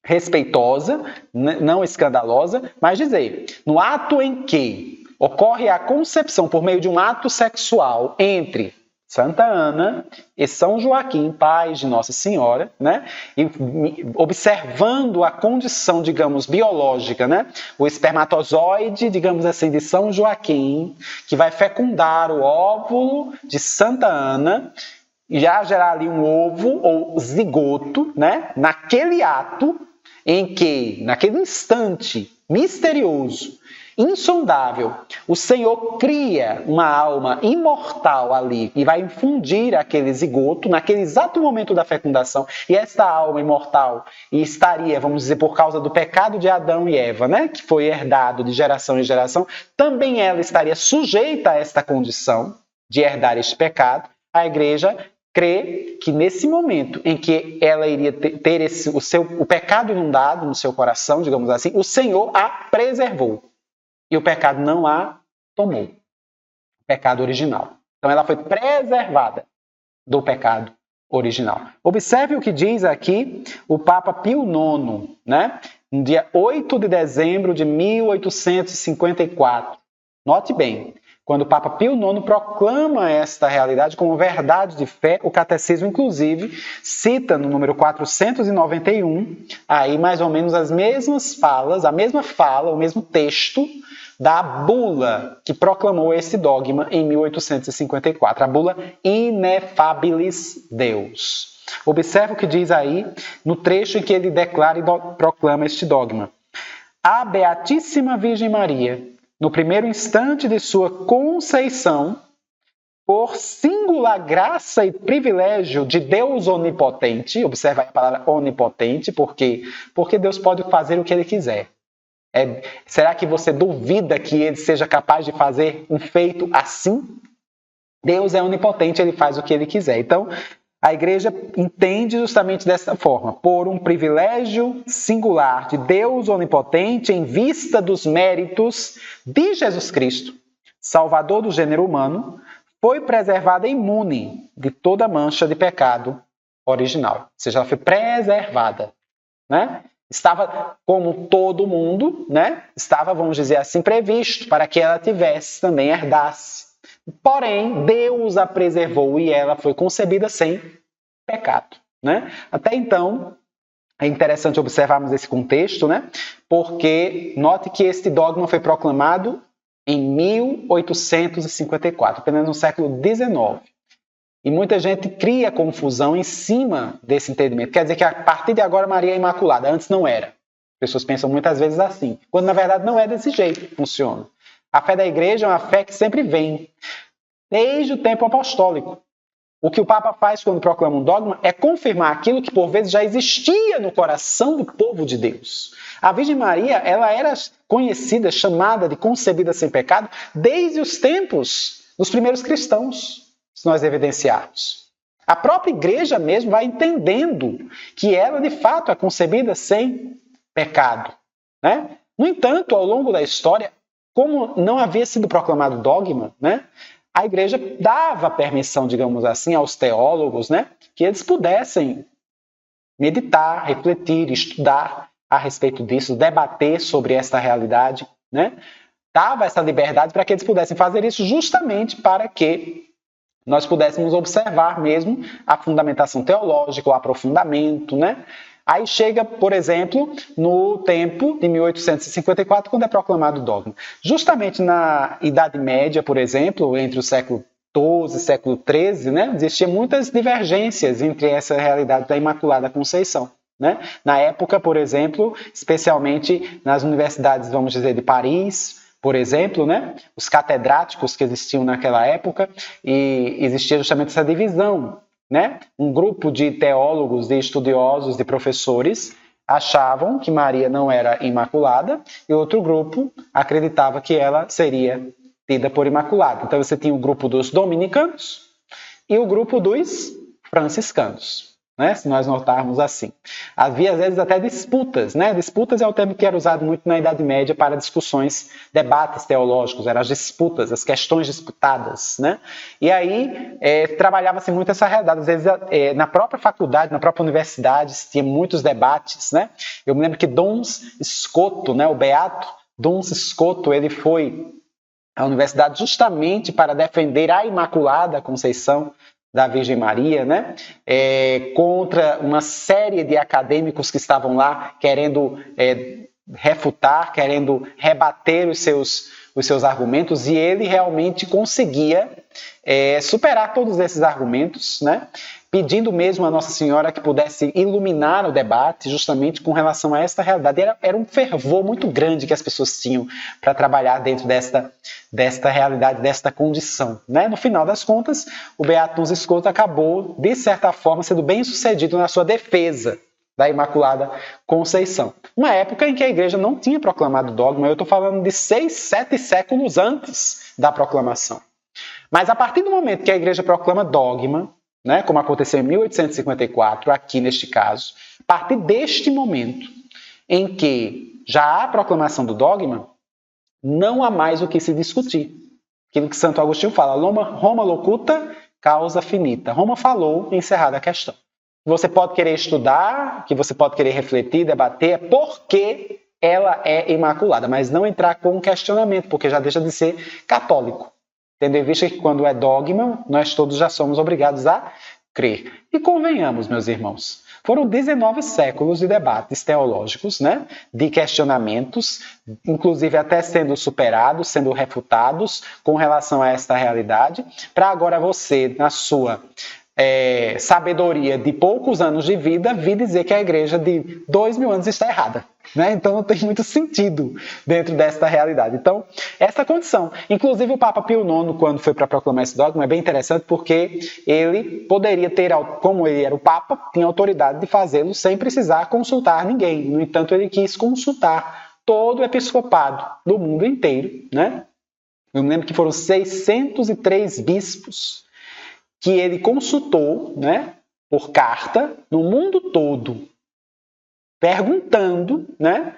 respeitosa, não escandalosa, mas dizer, no ato em que ocorre a concepção por meio de um ato sexual entre Santa Ana e São Joaquim, pais de Nossa Senhora, né? E observando a condição, digamos, biológica, né? O espermatozoide, digamos assim, de São Joaquim, que vai fecundar o óvulo de Santa Ana, e já gerar ali um ovo ou zigoto, né? Naquele ato em que, naquele instante misterioso, insondável, o Senhor cria uma alma imortal ali e vai infundir aquele zigoto naquele exato momento da fecundação. E esta alma imortal estaria, vamos dizer, por causa do pecado de Adão e Eva, né, que foi herdado de geração em geração, também ela estaria sujeita a esta condição de herdar este pecado. A Igreja crê que nesse momento em que ela iria ter o pecado inundado no seu coração, digamos assim, o Senhor a preservou. E o pecado não a tomou. O pecado original. Então ela foi preservada do pecado original. Observe o que diz aqui o Papa Pio IX, né? No dia 8 de dezembro de 1854. Note bem, quando o Papa Pio IX proclama esta realidade como verdade de fé, o catecismo, inclusive, cita no número 491, aí mais ou menos as mesmas falas, a mesma fala, o mesmo texto da bula que proclamou esse dogma em 1854, a bula Ineffabilis Deus. Observe o que diz aí no trecho em que ele declara e proclama este dogma. A Beatíssima Virgem Maria, no primeiro instante de sua conceição, por singular graça e privilégio de Deus onipotente, observa a palavra onipotente, porque Deus pode fazer o que Ele quiser. Será que você duvida que Ele seja capaz de fazer um feito assim? Deus é onipotente, Ele faz o que Ele quiser. Então, a Igreja entende justamente dessa forma, por um privilégio singular de Deus onipotente em vista dos méritos de Jesus Cristo, Salvador do gênero humano, foi preservada imune de toda mancha de pecado original. Ou seja, ela foi preservada, né? Estava, como todo mundo, né? Estava, vamos dizer assim, previsto para que ela tivesse, também herdasse. Porém, Deus a preservou e ela foi concebida sem pecado, né? Até então, é interessante observarmos esse contexto, né? Porque note que este dogma foi proclamado em 1854, apenas no século XIX. E muita gente cria confusão em cima desse entendimento. Quer dizer que a partir de agora Maria é imaculada, antes não era. As pessoas pensam muitas vezes assim, quando na verdade não é desse jeito que funciona. A fé da Igreja é uma fé que sempre vem, desde o tempo apostólico. O que o Papa faz quando proclama um dogma é confirmar aquilo que por vezes já existia no coração do povo de Deus. A Virgem Maria, ela era conhecida, chamada de concebida sem pecado desde os tempos dos primeiros cristãos, se nós evidenciarmos. A própria Igreja mesmo vai entendendo que ela de fato é concebida sem pecado, né? No entanto, ao longo da história, como não havia sido proclamado dogma, né? A Igreja dava permissão, digamos assim, aos teólogos, né, que eles pudessem meditar, refletir, estudar a respeito disso, debater sobre esta realidade, né? Dava essa liberdade para que eles pudessem fazer isso justamente para que nós pudéssemos observar mesmo a fundamentação teológica, o aprofundamento, né? Aí chega, por exemplo, no tempo de 1854, quando é proclamado o dogma. Justamente na Idade Média, por exemplo, entre o século XII e século XIII, né, existiam muitas divergências entre essa realidade da Imaculada Conceição. Né? Na época, por exemplo, especialmente nas universidades, vamos dizer, de Paris, por exemplo, né, os catedráticos que existiam naquela época, e existia justamente essa divisão. Né? Um grupo de teólogos, de estudiosos, de professores achavam que Maria não era imaculada e outro grupo acreditava que ela seria tida por imaculada. Então você tinha o grupo dos dominicanos e o grupo dos franciscanos, né? Se nós notarmos assim. Havia às vezes até disputas, né? Disputas é o termo que era usado muito na Idade Média para discussões, debates teológicos, eram as disputas, as questões disputadas, né? E aí trabalhava-se muito essa realidade. Às vezes na própria faculdade, na própria universidade, tinha muitos debates, né? Eu me lembro que Duns Scoto, né? O beato Duns Scoto, ele foi à universidade justamente para defender a Imaculada Conceição da Virgem Maria, né? Contra uma série de acadêmicos que estavam lá querendo refutar, querendo rebater os seus argumentos, e ele realmente conseguia superar todos esses argumentos, né? Pedindo mesmo a Nossa Senhora que pudesse iluminar o debate justamente com relação a esta realidade. Era um fervor muito grande que as pessoas tinham para trabalhar dentro desta realidade, desta condição. Né? No final das contas, o Beato Duns Scoto acabou, de certa forma, sendo bem sucedido na sua defesa da Imaculada Conceição. Uma época em que a Igreja não tinha proclamado dogma, eu estou falando de 6, 7 séculos antes da proclamação. Mas a partir do momento que a Igreja proclama dogma, né, como aconteceu em 1854, aqui neste caso, a partir deste momento em que já há a proclamação do dogma, não há mais o que se discutir. Aquilo que Santo Agostinho fala, Roma locuta, causa finita. Roma falou, encerrada a questão. Você pode querer estudar, que você pode querer refletir, debater, é porque ela é imaculada, mas não entrar com um questionamento, porque já deixa de ser católico. Tendo em vista que quando é dogma, nós todos já somos obrigados a crer. E convenhamos, meus irmãos, foram 19 séculos de debates teológicos, né? De questionamentos, inclusive até sendo superados, sendo refutados com relação a esta realidade, para agora você, na sua sabedoria de poucos anos de vida, vir dizer que a igreja de 2000 anos está errada. Né? Então não tem muito sentido dentro desta realidade. Então, essa condição. Inclusive o Papa Pio IX, quando foi para proclamar esse dogma, é bem interessante porque ele poderia ter, como ele era o Papa, tinha autoridade de fazê-lo sem precisar consultar ninguém. No entanto, ele quis consultar todo o episcopado do mundo inteiro. Né? Eu me lembro que foram 603 bispos que ele consultou, né, por carta no mundo todo, perguntando, né,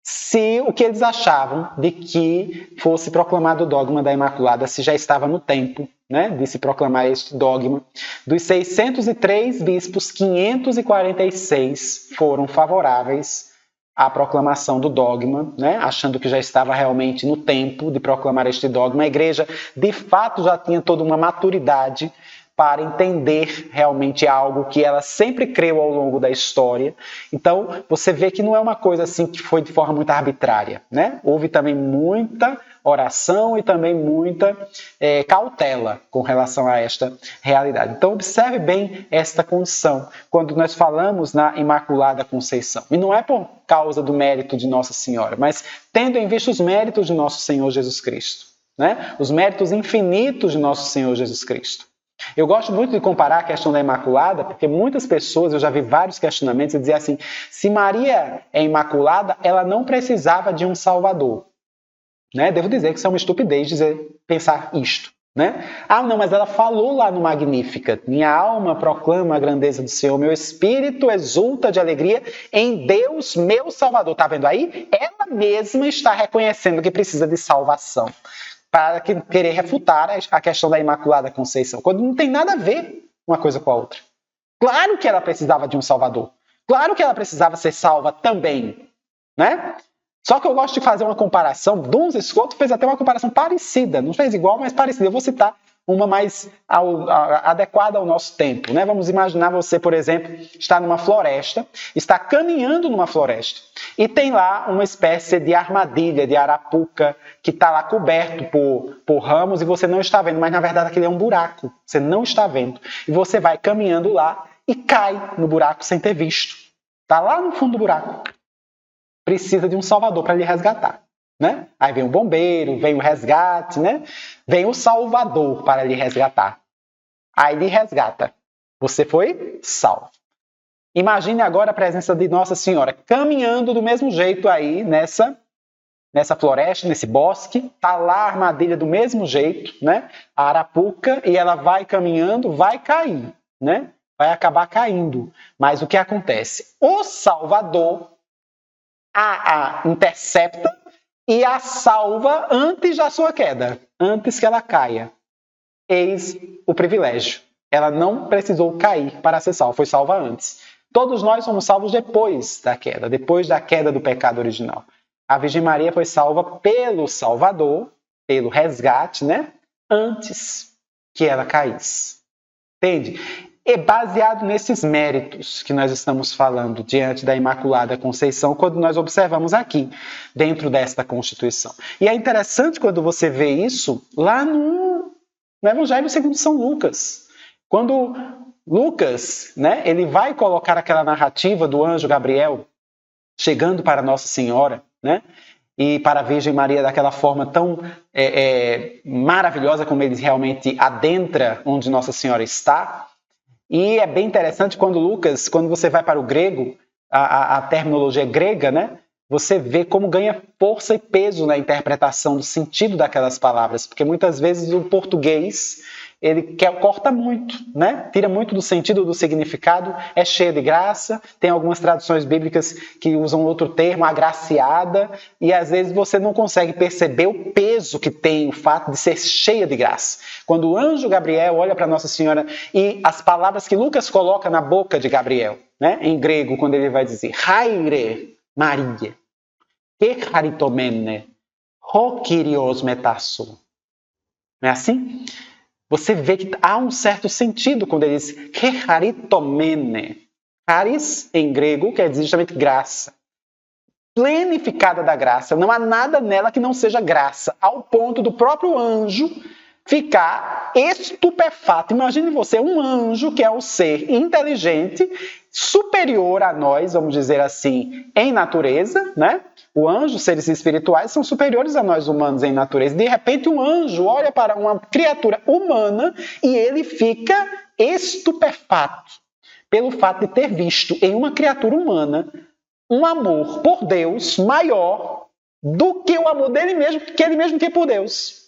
se o que eles achavam de que fosse proclamado o dogma da Imaculada, se já estava no tempo, né, de se proclamar este dogma. Dos 603 bispos, 546 foram favoráveis à proclamação do dogma, né, achando que já estava realmente no tempo de proclamar este dogma. A igreja, de fato, já tinha toda uma maturidade para entender realmente algo que ela sempre creu ao longo da história. Então, você vê que não é uma coisa assim que foi de forma muito arbitrária, né? Houve também muita oração e também muita cautela com relação a esta realidade. Então, observe bem esta condição quando nós falamos na Imaculada Conceição. E não é por causa do mérito de Nossa Senhora, mas tendo em vista os méritos de nosso Senhor Jesus Cristo, né? Os méritos infinitos de nosso Senhor Jesus Cristo. Eu gosto muito de comparar a questão da Imaculada, porque muitas pessoas, eu já vi vários questionamentos, e dizer assim, se Maria é Imaculada, ela não precisava de um Salvador. Né? Devo dizer que isso é uma estupidez pensar isto. Né? Ah, não, mas ela falou lá no Magnífica, minha alma proclama a grandeza do Senhor, meu espírito exulta de alegria em Deus, meu Salvador. Está vendo aí? Ela mesma está reconhecendo que precisa de salvação, para querer refutar a questão da Imaculada Conceição, quando não tem nada a ver uma coisa com a outra. Claro que ela precisava de um Salvador. Claro que ela precisava ser salva também. Né? Só que eu gosto de fazer uma comparação. Duns Scoto fez até uma comparação parecida. Não fez igual, mas parecida. Eu vou citar uma mais adequada ao nosso tempo. Né? Vamos imaginar você, por exemplo, está numa floresta, está caminhando numa floresta e tem lá uma espécie de armadilha, de arapuca, que está lá coberto por ramos e você não está vendo, mas na verdade aquele é um buraco, você não está vendo. E você vai caminhando lá e cai no buraco sem ter visto. Está lá no fundo do buraco. Precisa de um salvador para lhe resgatar. Né? Aí vem o bombeiro, vem o resgate, né? Vem o Salvador para lhe resgatar. Aí lhe resgata. Você foi salvo. Imagine agora a presença de Nossa Senhora caminhando do mesmo jeito aí nessa floresta, nesse bosque. Está lá a armadilha do mesmo jeito, né? A arapuca, e ela vai caminhando, vai cair, né? Vai acabar caindo. Mas o que acontece? O Salvador a intercepta e a salva antes da sua queda, antes que ela caia. Eis o privilégio. Ela não precisou cair para ser salva, foi salva antes. Todos nós somos salvos depois da queda do pecado original. A Virgem Maria foi salva pelo Salvador, pelo resgate, né? Antes que ela caísse. Entende? É baseado nesses méritos que nós estamos falando diante da Imaculada Conceição, quando nós observamos aqui, dentro desta Constituição. E é interessante quando você vê isso lá no Evangelho segundo São Lucas. Quando Lucas, né, ele vai colocar aquela narrativa do anjo Gabriel chegando para Nossa Senhora, né, e para a Virgem Maria daquela forma tão maravilhosa como ele realmente adentra onde Nossa Senhora está. E é bem interessante quando você vai para o grego, a terminologia grega, né? Você vê como ganha força e peso na interpretação do sentido daquelas palavras, porque muitas vezes o português corta muito, né? Tira muito do sentido, do significado, é cheia de graça. Tem algumas traduções bíblicas que usam outro termo, agraciada, e às vezes você não consegue perceber o peso que tem o fato de ser cheia de graça. Quando o anjo Gabriel olha para Nossa Senhora e as palavras que Lucas coloca na boca de Gabriel, né? Em grego, quando ele vai dizer Haire Maria, Echaritomene, Ho Kyrios metasso. Não é assim? Você vê que há um certo sentido quando ele diz Kecharitomene. Charis, em grego, quer dizer justamente graça. Plenificada da graça. Não há nada nela que não seja graça, ao ponto do próprio anjo ficar estupefato. Imagine você, um anjo que é um ser inteligente, superior a nós, vamos dizer assim, em natureza, né? O anjo, seres espirituais, são superiores a nós humanos em natureza. De repente, um anjo olha para uma criatura humana e ele fica estupefato pelo fato de ter visto em uma criatura humana um amor por Deus maior do que o amor dele mesmo, que ele mesmo tem por Deus.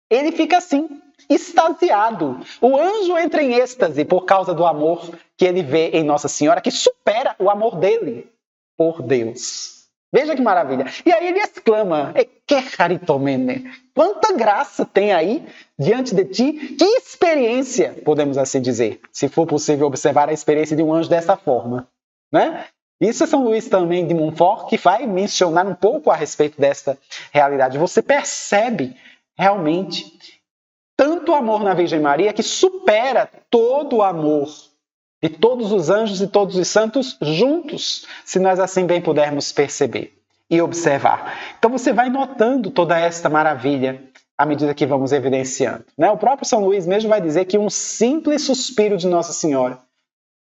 Ele fica assim, extasiado. O anjo entra em êxtase por causa do amor que ele vê em Nossa Senhora, que supera o amor dele por Deus. Veja que maravilha. E aí ele exclama, Echaritomene, quanta graça tem aí diante de ti, que experiência, podemos assim dizer, se for possível observar a experiência de um anjo dessa forma, né? Isso é São Luís também de Montfort, que vai mencionar um pouco a respeito desta realidade. Você percebe realmente tanto amor na Virgem Maria que supera todo o amor de todos os anjos e todos os santos juntos, se nós assim bem pudermos perceber e observar. Então você vai notando toda esta maravilha à medida que vamos evidenciando, né? O próprio São Luís mesmo vai dizer que um simples suspiro de Nossa Senhora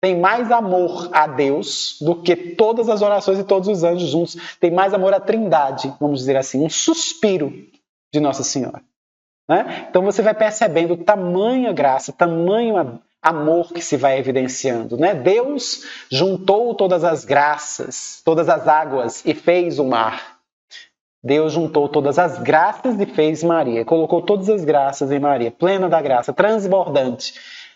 tem mais amor a Deus do que todas as orações e todos os anjos juntos. Tem mais amor à Trindade, vamos dizer assim, um suspiro de Nossa Senhora, né? Então você vai percebendo tamanha graça, tamanho amor que se vai evidenciando, né? Deus juntou todas as graças, todas as águas e fez o mar. Deus juntou todas as graças e fez Maria. Colocou todas as graças em Maria, plena da graça, transbordante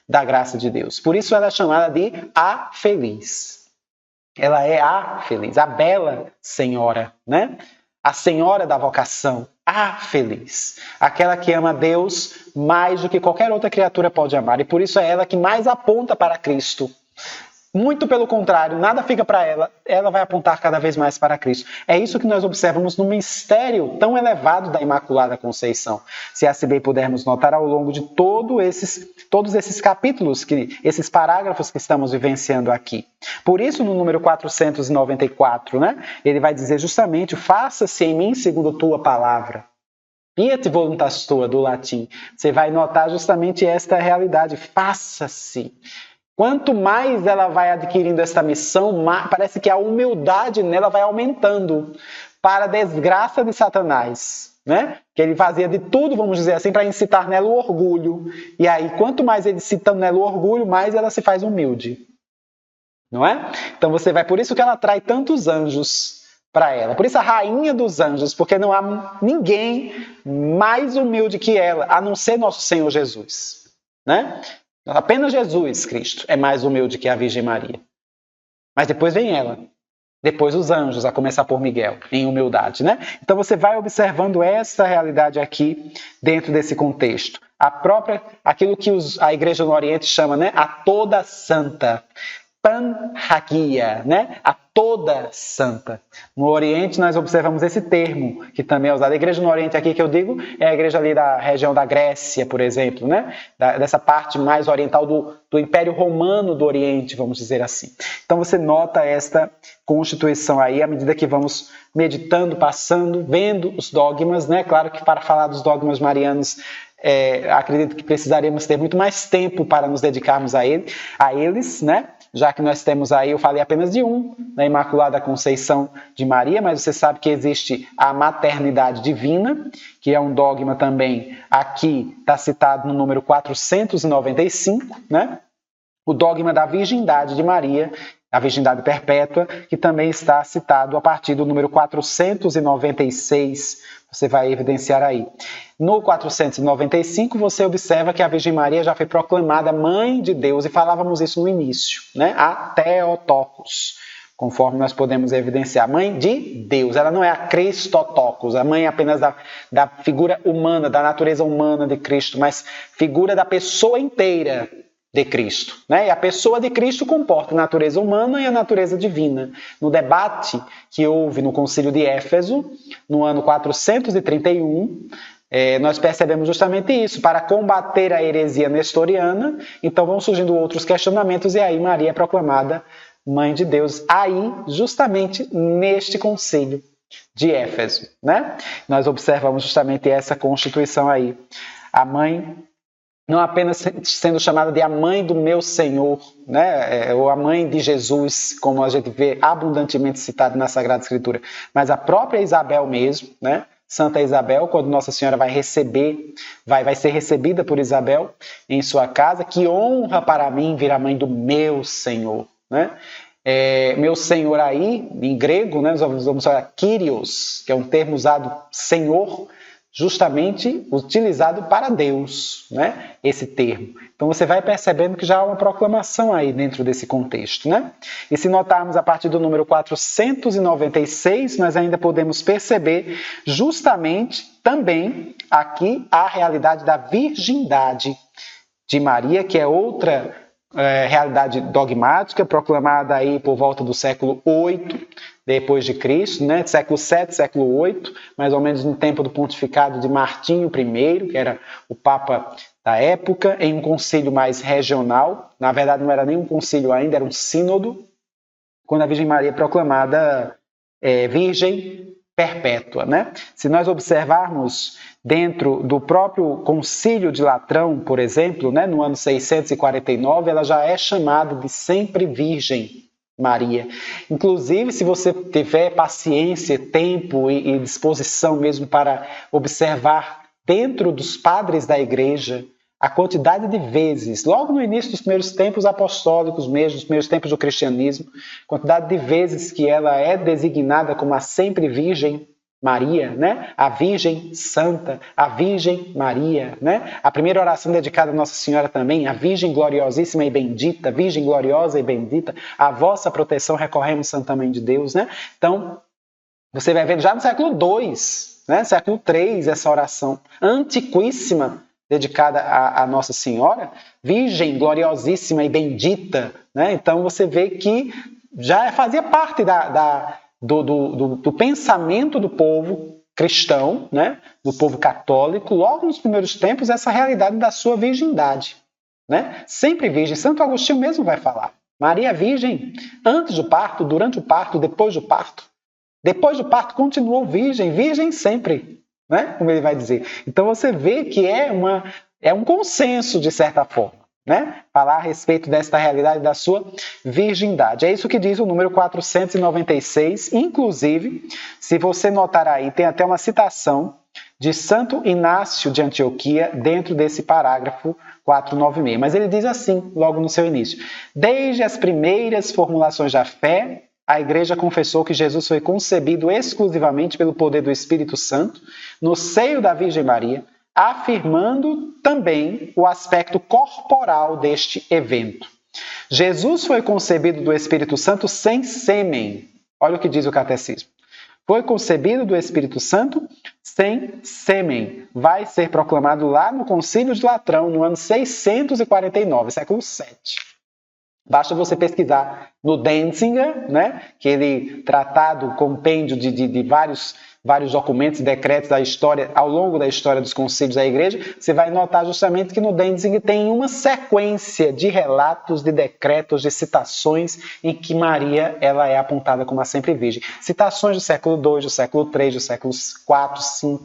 da graça de Deus. Por isso ela é chamada de a feliz. Ela é a feliz, a bela senhora, né? A senhora da vocação, a feliz. Aquela que ama Deus mais do que qualquer outra criatura pode amar. E por isso é ela que mais aponta para Cristo. Muito pelo contrário, nada fica para ela, ela vai apontar cada vez mais para Cristo. É isso que nós observamos no mistério tão elevado da Imaculada Conceição. Se assim bem pudermos notar ao longo de todos esses capítulos, esses parágrafos que estamos vivenciando aqui. Por isso, no número 494, né, ele vai dizer justamente, faça-se em mim segundo tua palavra. Fiat voluntas tua, do latim. Você vai notar justamente esta realidade, faça-se. Quanto mais ela vai adquirindo esta missão, parece que a humildade nela vai aumentando para a desgraça de Satanás, né? Que ele fazia de tudo, vamos dizer assim, para incitar nela o orgulho. E aí, quanto mais ele incita nela o orgulho, mais ela se faz humilde. Não é? Então por isso que ela atrai tantos anjos para ela. Por isso a rainha dos anjos, porque não há ninguém mais humilde que ela, a não ser nosso Senhor Jesus, né? Apenas Jesus Cristo é mais humilde que a Virgem Maria. Mas depois vem ela. Depois os anjos, a começar por Miguel, em humildade, né? Então você vai observando essa realidade aqui dentro desse contexto. Aquilo que a Igreja no Oriente chama, né? A toda santa. Panhagia, né? A toda santa. No Oriente nós observamos esse termo, que também é usado. A igreja no Oriente aqui que eu digo é a igreja ali da região da Grécia, por exemplo, né? Dessa parte mais oriental do Império Romano do Oriente, vamos dizer assim. Então você nota esta constituição aí à medida que vamos meditando, passando, vendo os dogmas, né? Claro que para falar dos dogmas marianos, acredito que precisaremos ter muito mais tempo para nos dedicarmos a eles, né? Já que nós temos aí, eu falei apenas de um, na Imaculada Conceição de Maria, mas você sabe que existe a maternidade divina, que é um dogma também, aqui está citado no número 495, né? O dogma da virgindade de Maria, a virgindade perpétua, que também está citado a partir do número 496, você vai evidenciar aí. No 495, você observa que a Virgem Maria já foi proclamada Mãe de Deus, e falávamos isso no início, né? A Theotokos, conforme nós podemos evidenciar. Mãe de Deus, ela não é a Christotokos, a mãe apenas da figura humana, da natureza humana de Cristo, mas figura da pessoa inteira de Cristo, né? E a pessoa de Cristo comporta a natureza humana e a natureza divina. No debate que houve no Concílio de Éfeso, no ano 431, nós percebemos justamente isso, para combater a heresia nestoriana. Então vão surgindo outros questionamentos, e aí Maria é proclamada Mãe de Deus, aí justamente neste concílio de Éfeso, né? Nós observamos justamente essa constituição aí. A mãe não apenas sendo chamada de a mãe do meu Senhor, né? Ou a mãe de Jesus, como a gente vê abundantemente citado na Sagrada Escritura, mas a própria Isabel mesmo, né? Santa Isabel, quando Nossa Senhora vai ser recebida por Isabel em sua casa, que honra para mim vir a mãe do meu Senhor, né? Meu Senhor aí, em grego, né? Nós vamos falar Kyrios, que é um termo usado Senhor, justamente utilizado para Deus, né? Esse termo. Então você vai percebendo que já há uma proclamação aí dentro desse contexto, né? E se notarmos a partir do número 496, nós ainda podemos perceber justamente também aqui a realidade da virgindade de Maria, que é outra realidade dogmática, proclamada aí por volta do século VIII depois de Cristo, né? Século VII, século VIII, mais ou menos no tempo do pontificado de Martinho I, que era o Papa da época, em um concílio mais regional. Na verdade, não era nem um concílio ainda, era um sínodo, quando a Virgem Maria é proclamada Virgem Perpétua, né? Se nós observarmos dentro do próprio Concílio de Latrão, por exemplo, né, no ano 649, ela já é chamada de sempre Virgem Maria. Inclusive, se você tiver paciência, tempo e disposição mesmo para observar dentro dos padres da Igreja a quantidade de vezes, logo no início dos primeiros tempos apostólicos mesmo, dos primeiros tempos do cristianismo, quantidade de vezes que ela é designada como a sempre Virgem Maria, né? A Virgem Santa, a Virgem Maria, né? A primeira oração dedicada a Nossa Senhora também, a Virgem Gloriosíssima e Bendita, Virgem Gloriosa e Bendita, a vossa proteção recorremos, Santa Mãe de Deus, né? Então, você vai ver já no século II, né? Século III, essa oração antiquíssima dedicada a Nossa Senhora, Virgem Gloriosíssima e Bendita, né? Então, você vê que já fazia parte do pensamento do povo cristão, né? Do povo católico, logo nos primeiros tempos, essa realidade da sua virgindade, né? Sempre virgem. Santo Agostinho mesmo vai falar. Maria virgem antes do parto, durante o parto, depois do parto. Depois do parto continuou virgem, virgem sempre, né? Como ele vai dizer. Então você vê que é um consenso, de certa forma, né? Falar a respeito desta realidade da sua virgindade. É isso que diz o número 496. Inclusive, se você notar aí, tem até uma citação de Santo Inácio de Antioquia dentro desse parágrafo 496. Mas ele diz assim, logo no seu início: desde as primeiras formulações da fé, a Igreja confessou que Jesus foi concebido exclusivamente pelo poder do Espírito Santo no seio da Virgem Maria, afirmando também o aspecto corporal deste evento. Jesus foi concebido do Espírito Santo sem sêmen. Olha o que diz o Catecismo. Foi concebido do Espírito Santo sem sêmen. Vai ser proclamado lá no Concílio de Latrão, no ano 649, século VII. Basta você pesquisar no Denzinger, né? Aquele tratado, compêndio de vários documentos e decretos da história, ao longo da história dos concílios da Igreja, você vai notar justamente que no Denzinger tem uma sequência de relatos, de decretos, de citações em que Maria ela é apontada como a sempre virgem. Citações do século II, do século III, do século IV, V,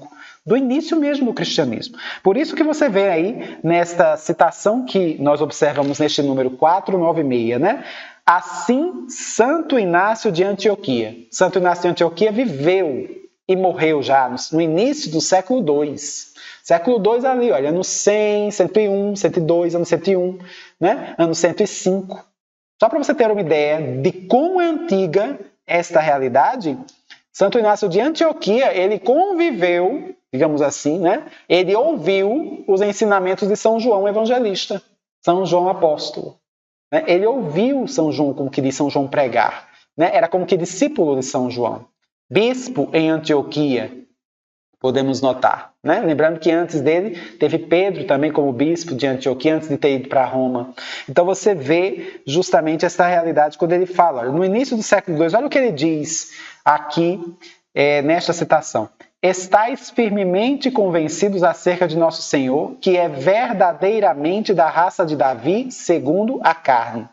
do início mesmo do cristianismo. Por isso que você vê aí, nesta citação que nós observamos neste número 496, né? Assim, Santo Inácio de Antioquia. Santo Inácio de Antioquia viveu e morreu já no início do século II. Século II ali, olha, ano 100, 101, 102, ano 101, né? Ano 105. Só para você ter uma ideia de como é antiga esta realidade, Santo Inácio de Antioquia, ele conviveu, digamos assim, né? Ele ouviu os ensinamentos de São João Evangelista, São João Apóstolo. Né? Ele ouviu São João, como que diz São João, pregar. Né? Era como que discípulo de São João. Bispo em Antioquia, podemos notar. Né? Lembrando que antes dele teve Pedro também como bispo de Antioquia, antes de ter ido para Roma. Então você vê justamente essa realidade quando ele fala. No início do século II, olha o que ele diz aqui nesta citação. Estais firmemente convencidos acerca de nosso Senhor, que é verdadeiramente da raça de Davi, segundo a carne.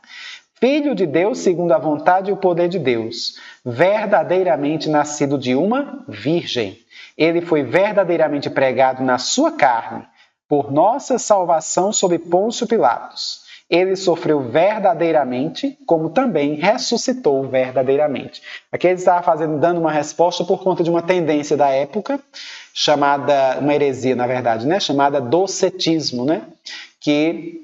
Filho de Deus, segundo a vontade e o poder de Deus. Verdadeiramente nascido de uma virgem. Ele foi verdadeiramente pregado na sua carne, por nossa salvação sob Pôncio Pilatos. Ele sofreu verdadeiramente, como também ressuscitou verdadeiramente. Aqui ele estava dando uma resposta por conta de uma tendência da época, chamada, uma heresia na verdade, né? Chamada docetismo, né? Que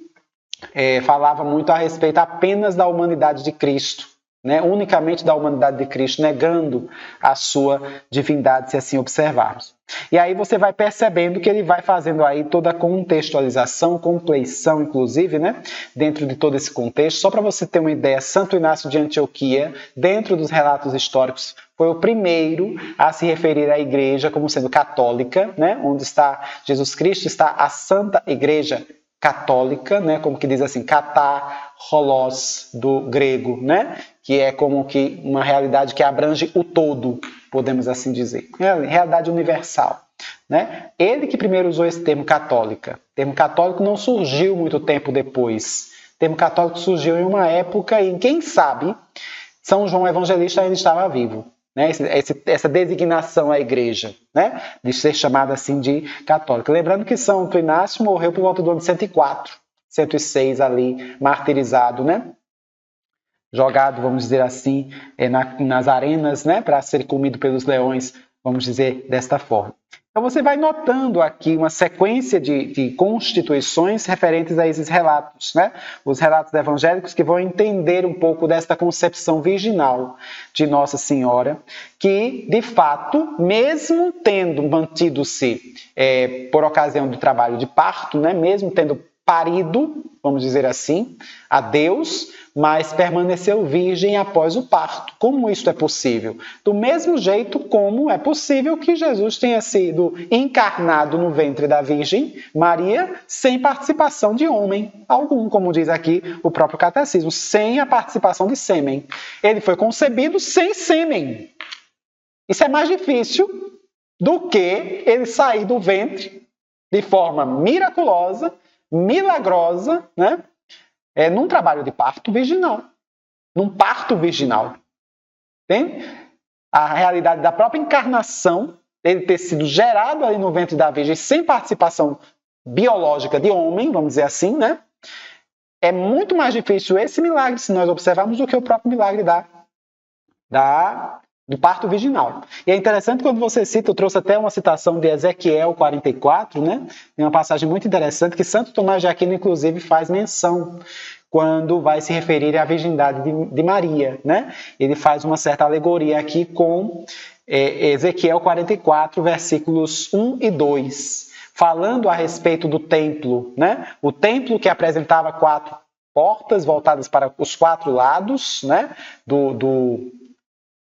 falava muito a respeito apenas da humanidade de Cristo. Né, unicamente da humanidade de Cristo, negando a sua divindade, se assim observarmos. E aí você vai percebendo que ele vai fazendo aí toda a contextualização, compleição, inclusive, né, dentro de todo esse contexto. Só para você ter uma ideia, Santo Inácio de Antioquia, dentro dos relatos históricos, foi o primeiro a se referir à igreja como sendo católica, né, onde está Jesus Cristo, está a Santa Igreja Católica, né, como que diz assim, katarholos do grego, né, que é como que uma realidade que abrange o todo, podemos assim dizer, realidade universal. Né? Ele que primeiro usou esse termo católica. O termo católico não surgiu muito tempo depois. O termo católico surgiu em uma época em, quem sabe, São João Evangelista ainda estava vivo. Né? Essa designação à igreja, né? De ser chamada assim de católica. Lembrando que Santo Inácio morreu por volta do ano 104, 106 ali, martirizado, né? Jogado, vamos dizer assim, nas arenas, né? Para ser comido pelos leões, vamos dizer desta forma. Então você vai notando aqui uma sequência de constituições referentes a esses relatos, né? Os relatos evangélicos que vão entender um pouco desta concepção virginal de Nossa Senhora, que, de fato, mesmo tendo mantido-se por ocasião do trabalho de parto, né? Mesmo tendo parido, vamos dizer assim, a Deus, mas permaneceu virgem após o parto. Como isso é possível? Do mesmo jeito como é possível que Jesus tenha sido encarnado no ventre da Virgem Maria sem participação de homem algum, como diz aqui o próprio catecismo, sem a participação de sêmen. Ele foi concebido sem sêmen. Isso é mais difícil do que ele sair do ventre de forma miraculosa, milagrosa, né? Num trabalho de parto virginal. Num parto virginal. Entende? A realidade da própria encarnação, ele ter sido gerado ali no ventre da Virgem sem participação biológica de homem, vamos dizer assim, né? É muito mais difícil esse milagre, se nós observarmos, do que o próprio milagre do parto virginal. E é interessante quando você cita, eu trouxe até uma citação de Ezequiel 44, né? Tem uma passagem muito interessante que Santo Tomás de Aquino, inclusive, faz menção quando vai se referir à virgindade de Maria, né? Ele faz uma certa alegoria aqui com Ezequiel 44, versículos 1 e 2, falando a respeito do templo, né? O templo que apresentava 4 portas voltadas para os 4 lados, né?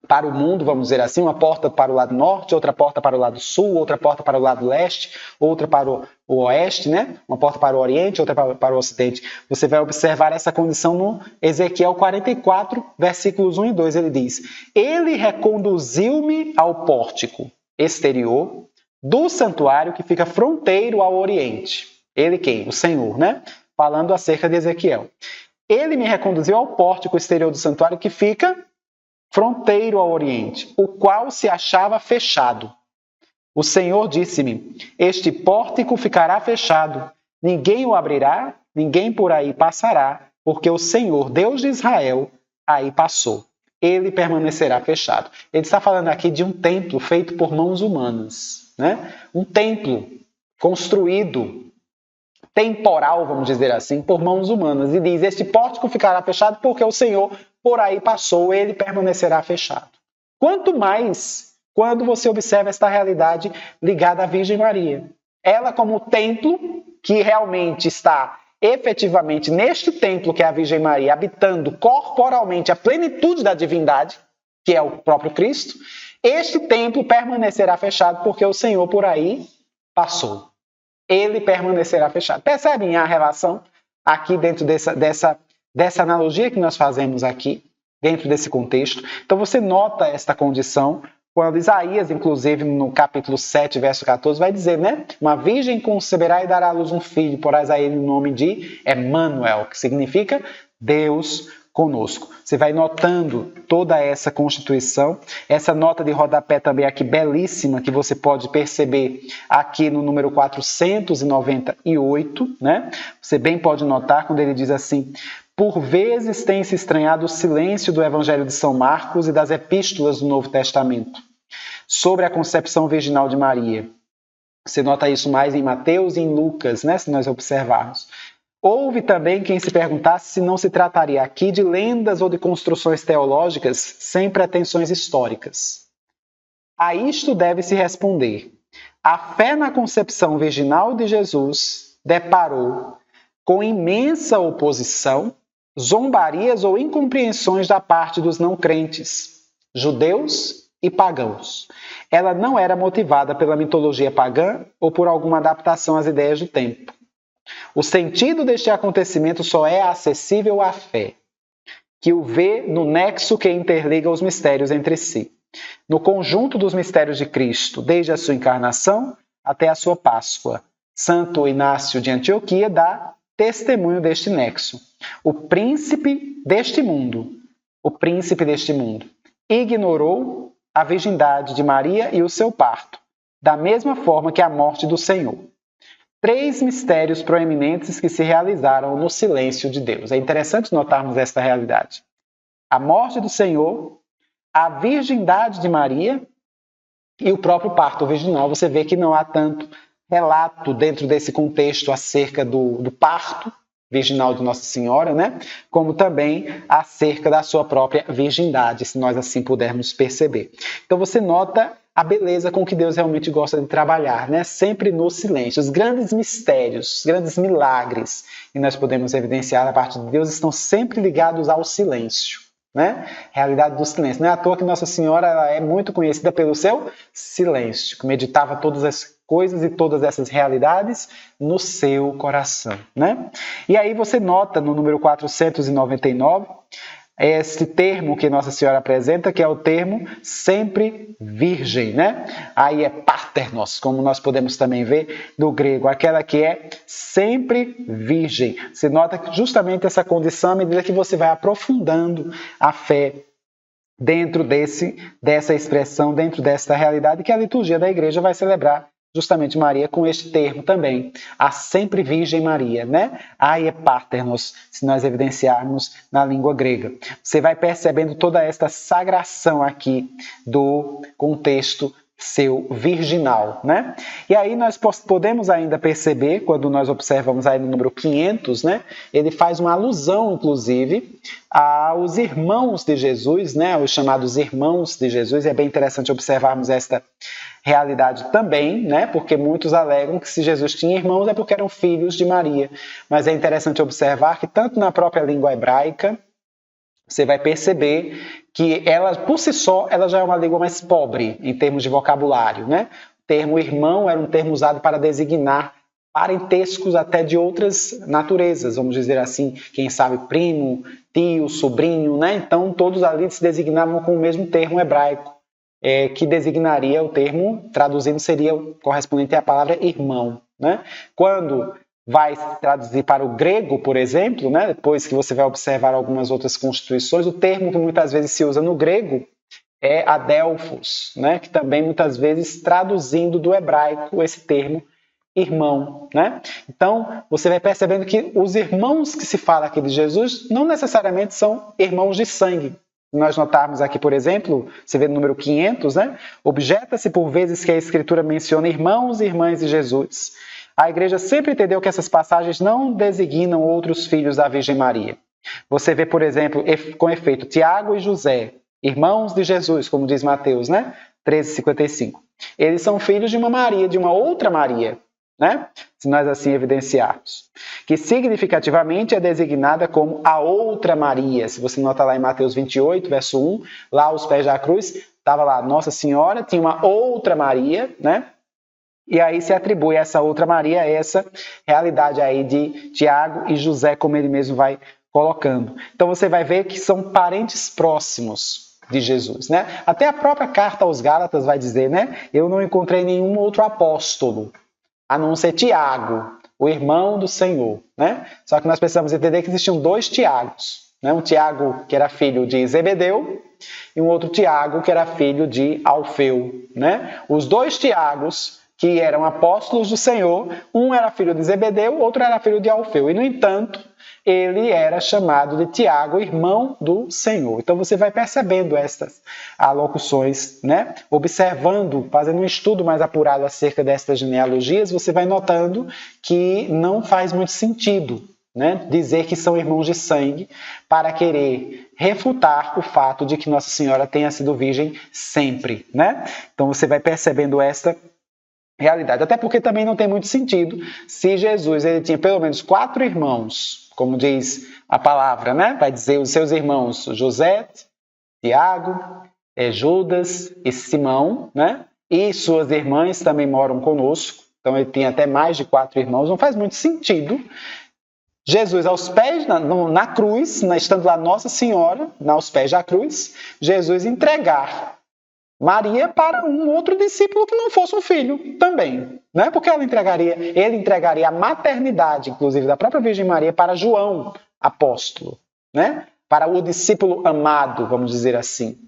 Para o mundo, vamos dizer assim, uma porta para o lado norte, outra porta para o lado sul, outra porta para o lado leste, outra para o oeste, né? Uma porta para o oriente, outra para o ocidente. Você vai observar essa condição no Ezequiel 44, versículos 1 e 2. Ele diz: Ele reconduziu-me ao pórtico exterior do santuário que fica fronteiro ao oriente. Ele quem? O Senhor, né? Falando acerca de Ezequiel. Ele me reconduziu ao pórtico exterior do santuário que fica fronteiro ao oriente, o qual se achava fechado. O Senhor disse-me: Este pórtico ficará fechado, ninguém o abrirá, ninguém por aí passará, porque o Senhor, Deus de Israel, aí passou. Ele permanecerá fechado. Ele está falando aqui de um templo feito por mãos humanas, né? Um templo construído temporal, vamos dizer assim, por mãos humanas. E diz, este pórtico ficará fechado porque o Senhor por aí passou, ele permanecerá fechado. Quanto mais quando você observa esta realidade ligada à Virgem Maria. Ela como templo que realmente está efetivamente neste templo que é a Virgem Maria, habitando corporalmente a plenitude da divindade, que é o próprio Cristo, este templo permanecerá fechado porque o Senhor por aí passou. Ele permanecerá fechado. Percebem a relação aqui dentro dessa analogia que nós fazemos aqui, dentro desse contexto? Então você nota esta condição quando Isaías, inclusive no capítulo 7, verso 14, vai dizer, né? Uma virgem conceberá e dará à luz um filho, porás a ele o nome de Emanuel, que significa Deus conosco. Você vai notando toda essa constituição, essa nota de rodapé também aqui belíssima, que você pode perceber aqui no número 498, né? Você bem pode notar quando ele diz assim, por vezes tem se estranhado o silêncio do Evangelho de São Marcos e das epístolas do Novo Testamento sobre a concepção virginal de Maria. Você nota isso mais em Mateus e em Lucas, né? Se nós observarmos. Houve também quem se perguntasse se não se trataria aqui de lendas ou de construções teológicas sem pretensões históricas. A isto deve-se responder. A fé na concepção virginal de Jesus deparou com imensa oposição, zombarias ou incompreensões da parte dos não crentes, judeus e pagãos. Ela não era motivada pela mitologia pagã ou por alguma adaptação às ideias do tempo. O sentido deste acontecimento só é acessível à fé, que o vê no nexo que interliga os mistérios entre si, no conjunto dos mistérios de Cristo, desde a sua encarnação até a sua Páscoa. Santo Inácio de Antioquia dá testemunho deste nexo. O príncipe deste mundo, ignorou a virgindade de Maria e o seu parto, da mesma forma que a morte do Senhor. 3 mistérios proeminentes que se realizaram no silêncio de Deus. É interessante notarmos esta realidade. A morte do Senhor, a virgindade de Maria e o próprio parto virginal. Você vê que não há tanto relato dentro desse contexto acerca do parto virginal de Nossa Senhora, né? Como também acerca da sua própria virgindade, se nós assim pudermos perceber. Então você nota a beleza com que Deus realmente gosta de trabalhar, né? Sempre no silêncio. Os grandes mistérios, os grandes milagres que nós podemos evidenciar da parte de Deus estão sempre ligados ao silêncio, né? Realidade do silêncio. Não é à toa que Nossa Senhora ela é muito conhecida pelo seu silêncio, que meditava todas as coisas e todas essas realidades no seu coração, né? E aí você nota no número 499 esse termo que Nossa Senhora apresenta, que é o termo sempre virgem, né? Aí é paternos, como nós podemos também ver do grego, aquela que é sempre virgem. Você nota que justamente essa condição, à medida que você vai aprofundando a fé dentro dessa expressão, dentro desta realidade que a liturgia da igreja vai celebrar justamente Maria com este termo também, a sempre Virgem Maria, né? Aie paternos, se nós evidenciarmos na língua grega. Você vai percebendo toda esta sagração aqui do contexto seu virginal, né? E aí nós podemos ainda perceber, quando nós observamos aí no número 500, né? Ele faz uma alusão, inclusive, aos irmãos de Jesus, né? Os chamados irmãos de Jesus. E é bem interessante observarmos esta realidade também, né? Porque muitos alegam que se Jesus tinha irmãos é porque eram filhos de Maria. Mas é interessante observar que tanto na própria língua hebraica, você vai perceber que ela, por si só, ela já é uma língua mais pobre em termos de vocabulário, né? O termo irmão era um termo usado para designar parentescos até de outras naturezas, vamos dizer assim, quem sabe primo, tio, sobrinho, né? Então todos ali se designavam com o mesmo termo hebraico, que designaria o termo, traduzindo, seria o correspondente à palavra irmão, né? Quando vai traduzir para o grego, por exemplo, né? Depois que você vai observar algumas outras constituições, o termo que muitas vezes se usa no grego é adelphos, né? Que também muitas vezes traduzindo do hebraico esse termo irmão, né? Então, você vai percebendo que os irmãos que se fala aqui de Jesus não necessariamente são irmãos de sangue. Se nós notarmos aqui, por exemplo, você vê no número 500, né? Objeta-se por vezes que a Escritura menciona irmãos e irmãs de Jesus. A igreja sempre entendeu que essas passagens não designam outros filhos da Virgem Maria. Você vê, por exemplo, com efeito, Tiago e José, irmãos de Jesus, como diz Mateus, né? 13,55. Eles são filhos de uma Maria, de uma outra Maria, né? Se nós assim evidenciarmos. Que significativamente é designada como a outra Maria. Se você nota lá em Mateus 28, verso 1, lá aos pés da cruz, estava lá Nossa Senhora, tinha uma outra Maria, né? E aí se atribui a essa outra Maria essa realidade aí de Tiago e José, como ele mesmo vai colocando. Então você vai ver que são parentes próximos de Jesus, né? Até a própria carta aos Gálatas vai dizer, né? Eu não encontrei nenhum outro apóstolo, a não ser Tiago, o irmão do Senhor, né? Só que nós precisamos entender que existiam dois Tiagos, né? Um Tiago que era filho de Zebedeu e um outro Tiago que era filho de Alfeu, né? Os dois Tiagos que eram apóstolos do Senhor, um era filho de Zebedeu, o outro era filho de Alfeu. E, no entanto, ele era chamado de Tiago, irmão do Senhor. Então, você vai percebendo estas alocuções, né? Observando, fazendo um estudo mais apurado acerca destas genealogias, você vai notando que não faz muito sentido, né, dizer que são irmãos de sangue para querer refutar o fato de que Nossa Senhora tenha sido virgem sempre, né? Então, você vai percebendo esta realidade. Até porque também não tem muito sentido se Jesus ele tinha pelo menos 4 irmãos, como diz a palavra, né? Vai dizer os seus irmãos José, Tiago, Judas e Simão, né? E suas irmãs também moram conosco. Então ele tinha até mais de 4 irmãos. Não faz muito sentido Jesus aos pés, na cruz, estando lá Nossa Senhora, aos pés da cruz, Jesus entregar Maria para um outro discípulo que não fosse um filho também, né? Porque ele entregaria a maternidade, inclusive, da própria Virgem Maria para João, apóstolo, né? Para o discípulo amado, vamos dizer assim.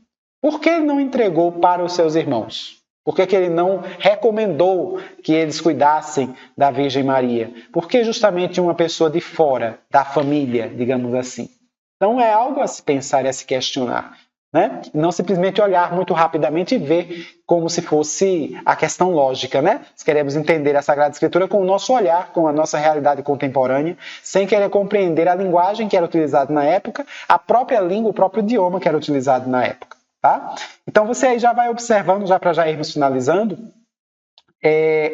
Por que ele não entregou para os seus irmãos? Por que ele não recomendou que eles cuidassem da Virgem Maria? Por que justamente uma pessoa de fora da família, digamos assim? Então é algo a se pensar e a se questionar. Né? Não simplesmente olhar muito rapidamente e ver como se fosse a questão lógica, né? Se queremos entender a Sagrada Escritura com o nosso olhar, com a nossa realidade contemporânea, sem querer compreender a linguagem que era utilizada na época, a própria língua, o próprio idioma que era utilizado na época. Tá? Então você aí já vai observando, já para já irmos finalizando,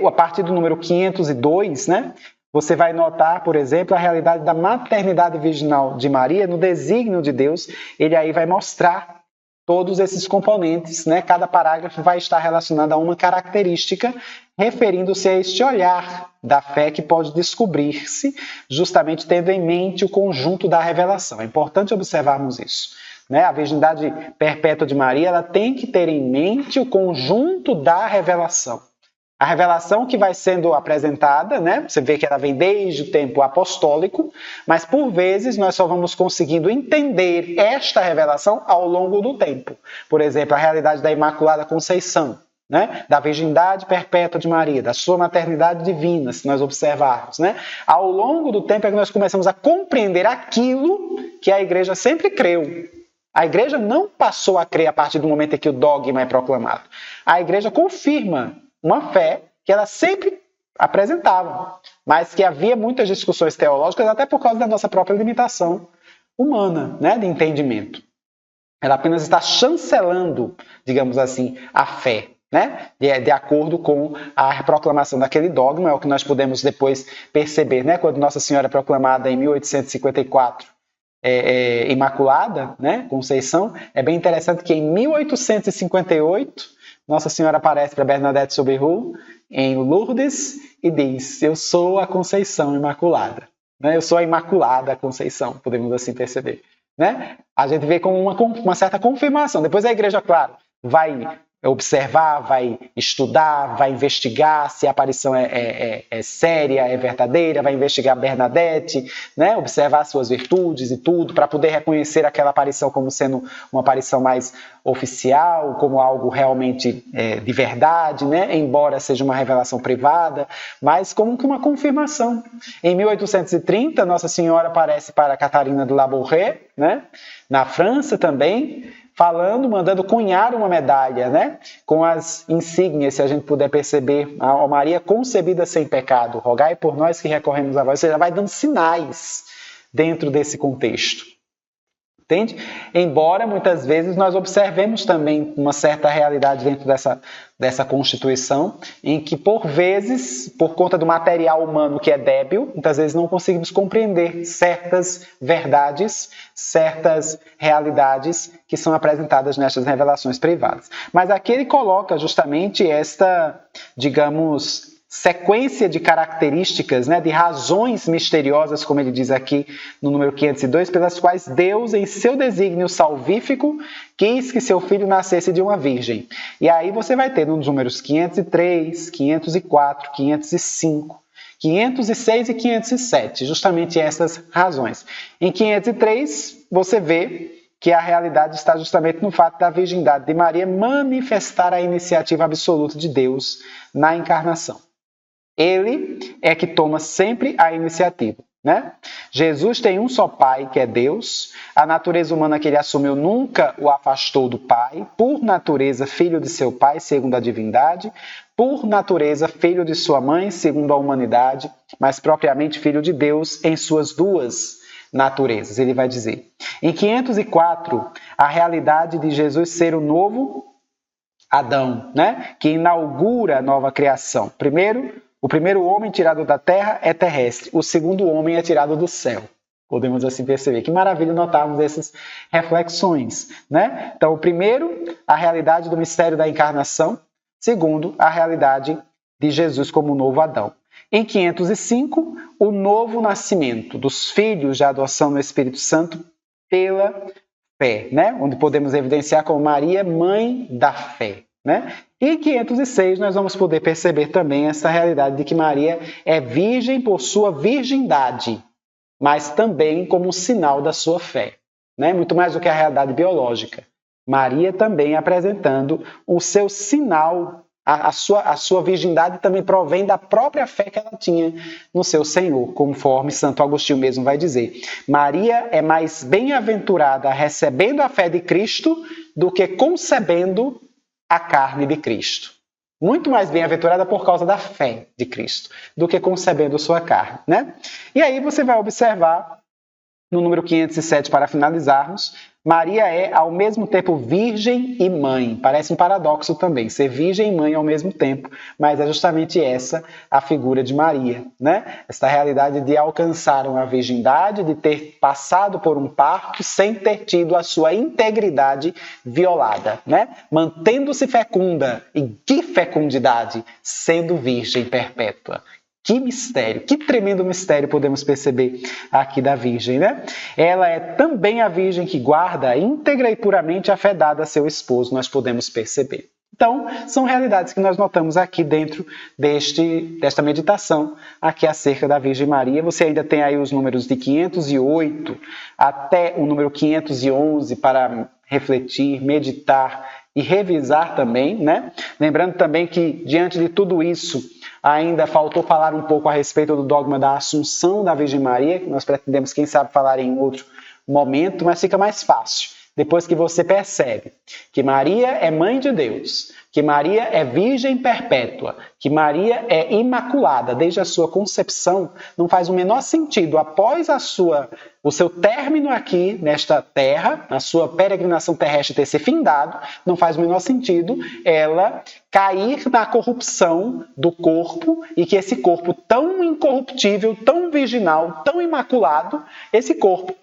a partir do número 502, né? Você vai notar, por exemplo, a realidade da maternidade virginal de Maria no desígnio de Deus. Ele aí vai mostrar todos esses componentes, né? Cada parágrafo vai estar relacionado a uma característica, referindo-se a este olhar da fé que pode descobrir-se, justamente tendo em mente o conjunto da revelação. É importante observarmos isso, né? A virgindade perpétua de Maria ela tem que ter em mente o conjunto da revelação. A revelação que vai sendo apresentada, né? Você vê que ela vem desde o tempo apostólico, mas por vezes nós só vamos conseguindo entender esta revelação ao longo do tempo. Por exemplo, a realidade da Imaculada Conceição, né? Da virgindade perpétua de Maria, da sua maternidade divina, se nós observarmos, né? Ao longo do tempo é que nós começamos a compreender aquilo que a igreja sempre creu. A igreja não passou a crer a partir do momento em que o dogma é proclamado. A igreja confirma uma fé que ela sempre apresentava, mas que havia muitas discussões teológicas até por causa da nossa própria limitação humana, né, de entendimento. Ela apenas está chancelando, digamos assim, a fé, né, de acordo com a proclamação daquele dogma, é o que nós podemos depois perceber, né, quando Nossa Senhora é proclamada em 1854, Imaculada, né, Conceição. É bem interessante que em 1858 Nossa Senhora aparece para Bernadette Soubirous em Lourdes e diz: eu sou a Conceição Imaculada. Né? Eu sou a Imaculada Conceição, podemos assim perceber. Né? A gente vê com uma certa confirmação. Depois a igreja, claro, vai observar, vai estudar, vai investigar se a aparição é séria, é verdadeira, vai investigar Bernadette, né? Observar suas virtudes e tudo, para poder reconhecer aquela aparição como sendo uma aparição mais oficial, como algo realmente de verdade, né? Embora seja uma revelação privada, mas como que uma confirmação. Em 1830, Nossa Senhora aparece para Catarina de Labouré, né? Na França também, falando, mandando cunhar uma medalha, né? Com as insígnias, se a gente puder perceber, a Maria concebida sem pecado, rogai por nós que recorremos a vós. Ou seja, vai dando sinais dentro desse contexto. Entende? Embora muitas vezes nós observemos também uma certa realidade dentro dessa constituição, em que por vezes, por conta do material humano que é débil, muitas vezes não conseguimos compreender certas verdades, certas realidades que são apresentadas nestas revelações privadas. Mas aqui ele coloca justamente esta, digamos, sequência de características, né, de razões misteriosas, como ele diz aqui no número 502, pelas quais Deus, em seu desígnio salvífico, quis que seu filho nascesse de uma virgem. E aí você vai ter nos números 503, 504, 505, 506 e 507, justamente essas razões. Em 503, você vê que a realidade está justamente no fato da virgindade de Maria manifestar a iniciativa absoluta de Deus na encarnação. Ele é que toma sempre a iniciativa, né? Jesus tem um só Pai, que é Deus. A natureza humana que ele assumiu nunca o afastou do Pai. Por natureza, filho de seu Pai, segundo a divindade. Por natureza, filho de sua mãe, segundo a humanidade. Mas propriamente filho de Deus em suas duas naturezas, ele vai dizer. Em 504, a realidade de Jesus ser o novo Adão, né? Que inaugura a nova criação. O primeiro homem tirado da terra é terrestre, o segundo homem é tirado do céu. Podemos assim perceber. Que maravilha notarmos essas reflexões, né? Então, o primeiro, a realidade do mistério da encarnação. Segundo, a realidade de Jesus como o novo Adão. Em 505, o novo nascimento dos filhos de adoção no Espírito Santo pela fé, né? Onde podemos evidenciar como Maria, mãe da fé, né? E em 506 nós vamos poder perceber também essa realidade de que Maria é virgem por sua virgindade, mas também como um sinal da sua fé, né? Muito mais do que a realidade biológica. Maria também apresentando o seu sinal, a sua virgindade também provém da própria fé que ela tinha no seu Senhor, conforme Santo Agostinho mesmo vai dizer. Maria é mais bem-aventurada recebendo a fé de Cristo do que concebendo a carne de Cristo. Muito mais bem-aventurada por causa da fé de Cristo do que concebendo sua carne, né? E aí você vai observar no número 507, para finalizarmos, Maria é ao mesmo tempo virgem e mãe. Parece um paradoxo também, ser virgem e mãe ao mesmo tempo, mas é justamente essa a figura de Maria, né? Essa realidade de alcançar uma virgindade, de ter passado por um parto sem ter tido a sua integridade violada, né? Mantendo-se fecunda, e que fecundidade, sendo virgem perpétua. Que mistério, que tremendo mistério podemos perceber aqui da Virgem, né? Ela é também a Virgem que guarda íntegra e puramente a fé dada a seu esposo, nós podemos perceber. Então, são realidades que nós notamos aqui dentro desta meditação, aqui acerca da Virgem Maria. Você ainda tem aí os números de 508 até o número 511 para refletir, meditar e revisar também, né? Lembrando também que, diante de tudo isso, ainda faltou falar um pouco a respeito do dogma da Assunção da Virgem Maria, que nós pretendemos, quem sabe, falar em outro momento, mas fica mais fácil. Depois que você percebe que Maria é mãe de Deus, que Maria é virgem perpétua, que Maria é imaculada desde a sua concepção, não faz o menor sentido, após o seu término aqui nesta terra, a sua peregrinação terrestre ter se findado, não faz o menor sentido ela cair na corrupção do corpo e que esse corpo tão incorruptível, tão virginal, tão imaculado, esse corpo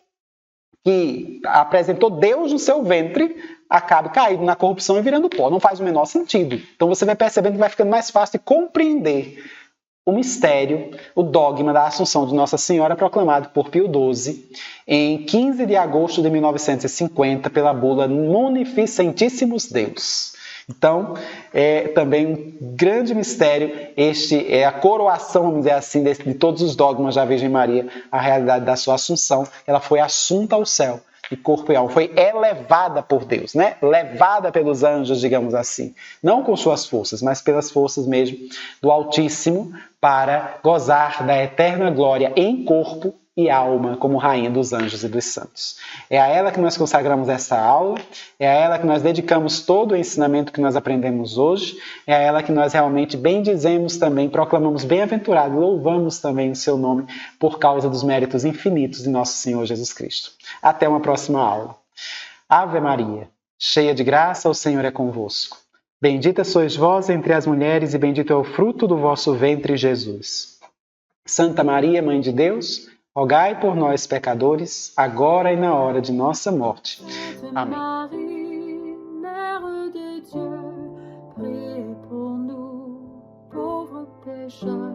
que apresentou Deus no seu ventre, acabe caindo na corrupção e virando pó. Não faz o menor sentido. Então você vai percebendo que vai ficando mais fácil de compreender o mistério, o dogma da Assunção de Nossa Senhora, proclamado por Pio XII em 15 de agosto de 1950 pela bula Munificentíssimos Deus. Então, é também um grande mistério, este é a coroação, vamos dizer assim, de todos os dogmas da Virgem Maria, a realidade da sua assunção. Ela foi assunta ao céu, de corpo e alma, foi elevada por Deus, né? Levada pelos anjos, digamos assim. Não com suas forças, mas pelas forças mesmo do Altíssimo, para gozar da eterna glória em corpo e alma como Rainha dos anjos e dos santos. É a ela que nós consagramos essa aula, é a ela que nós dedicamos todo o ensinamento que nós aprendemos hoje, é a ela que nós realmente bendizemos também, proclamamos bem-aventurado, louvamos também o seu nome por causa dos méritos infinitos de nosso Senhor Jesus Cristo. Até uma próxima aula. Ave Maria, cheia de graça, o Senhor é convosco. Bendita sois vós entre as mulheres e bendito é o fruto do vosso ventre, Jesus. Santa Maria, Mãe de Deus, rogai por nós, pecadores, agora e na hora de nossa morte. Amém. Marie, Mère de Dieu, priez pour nous, pauvres pécheurs.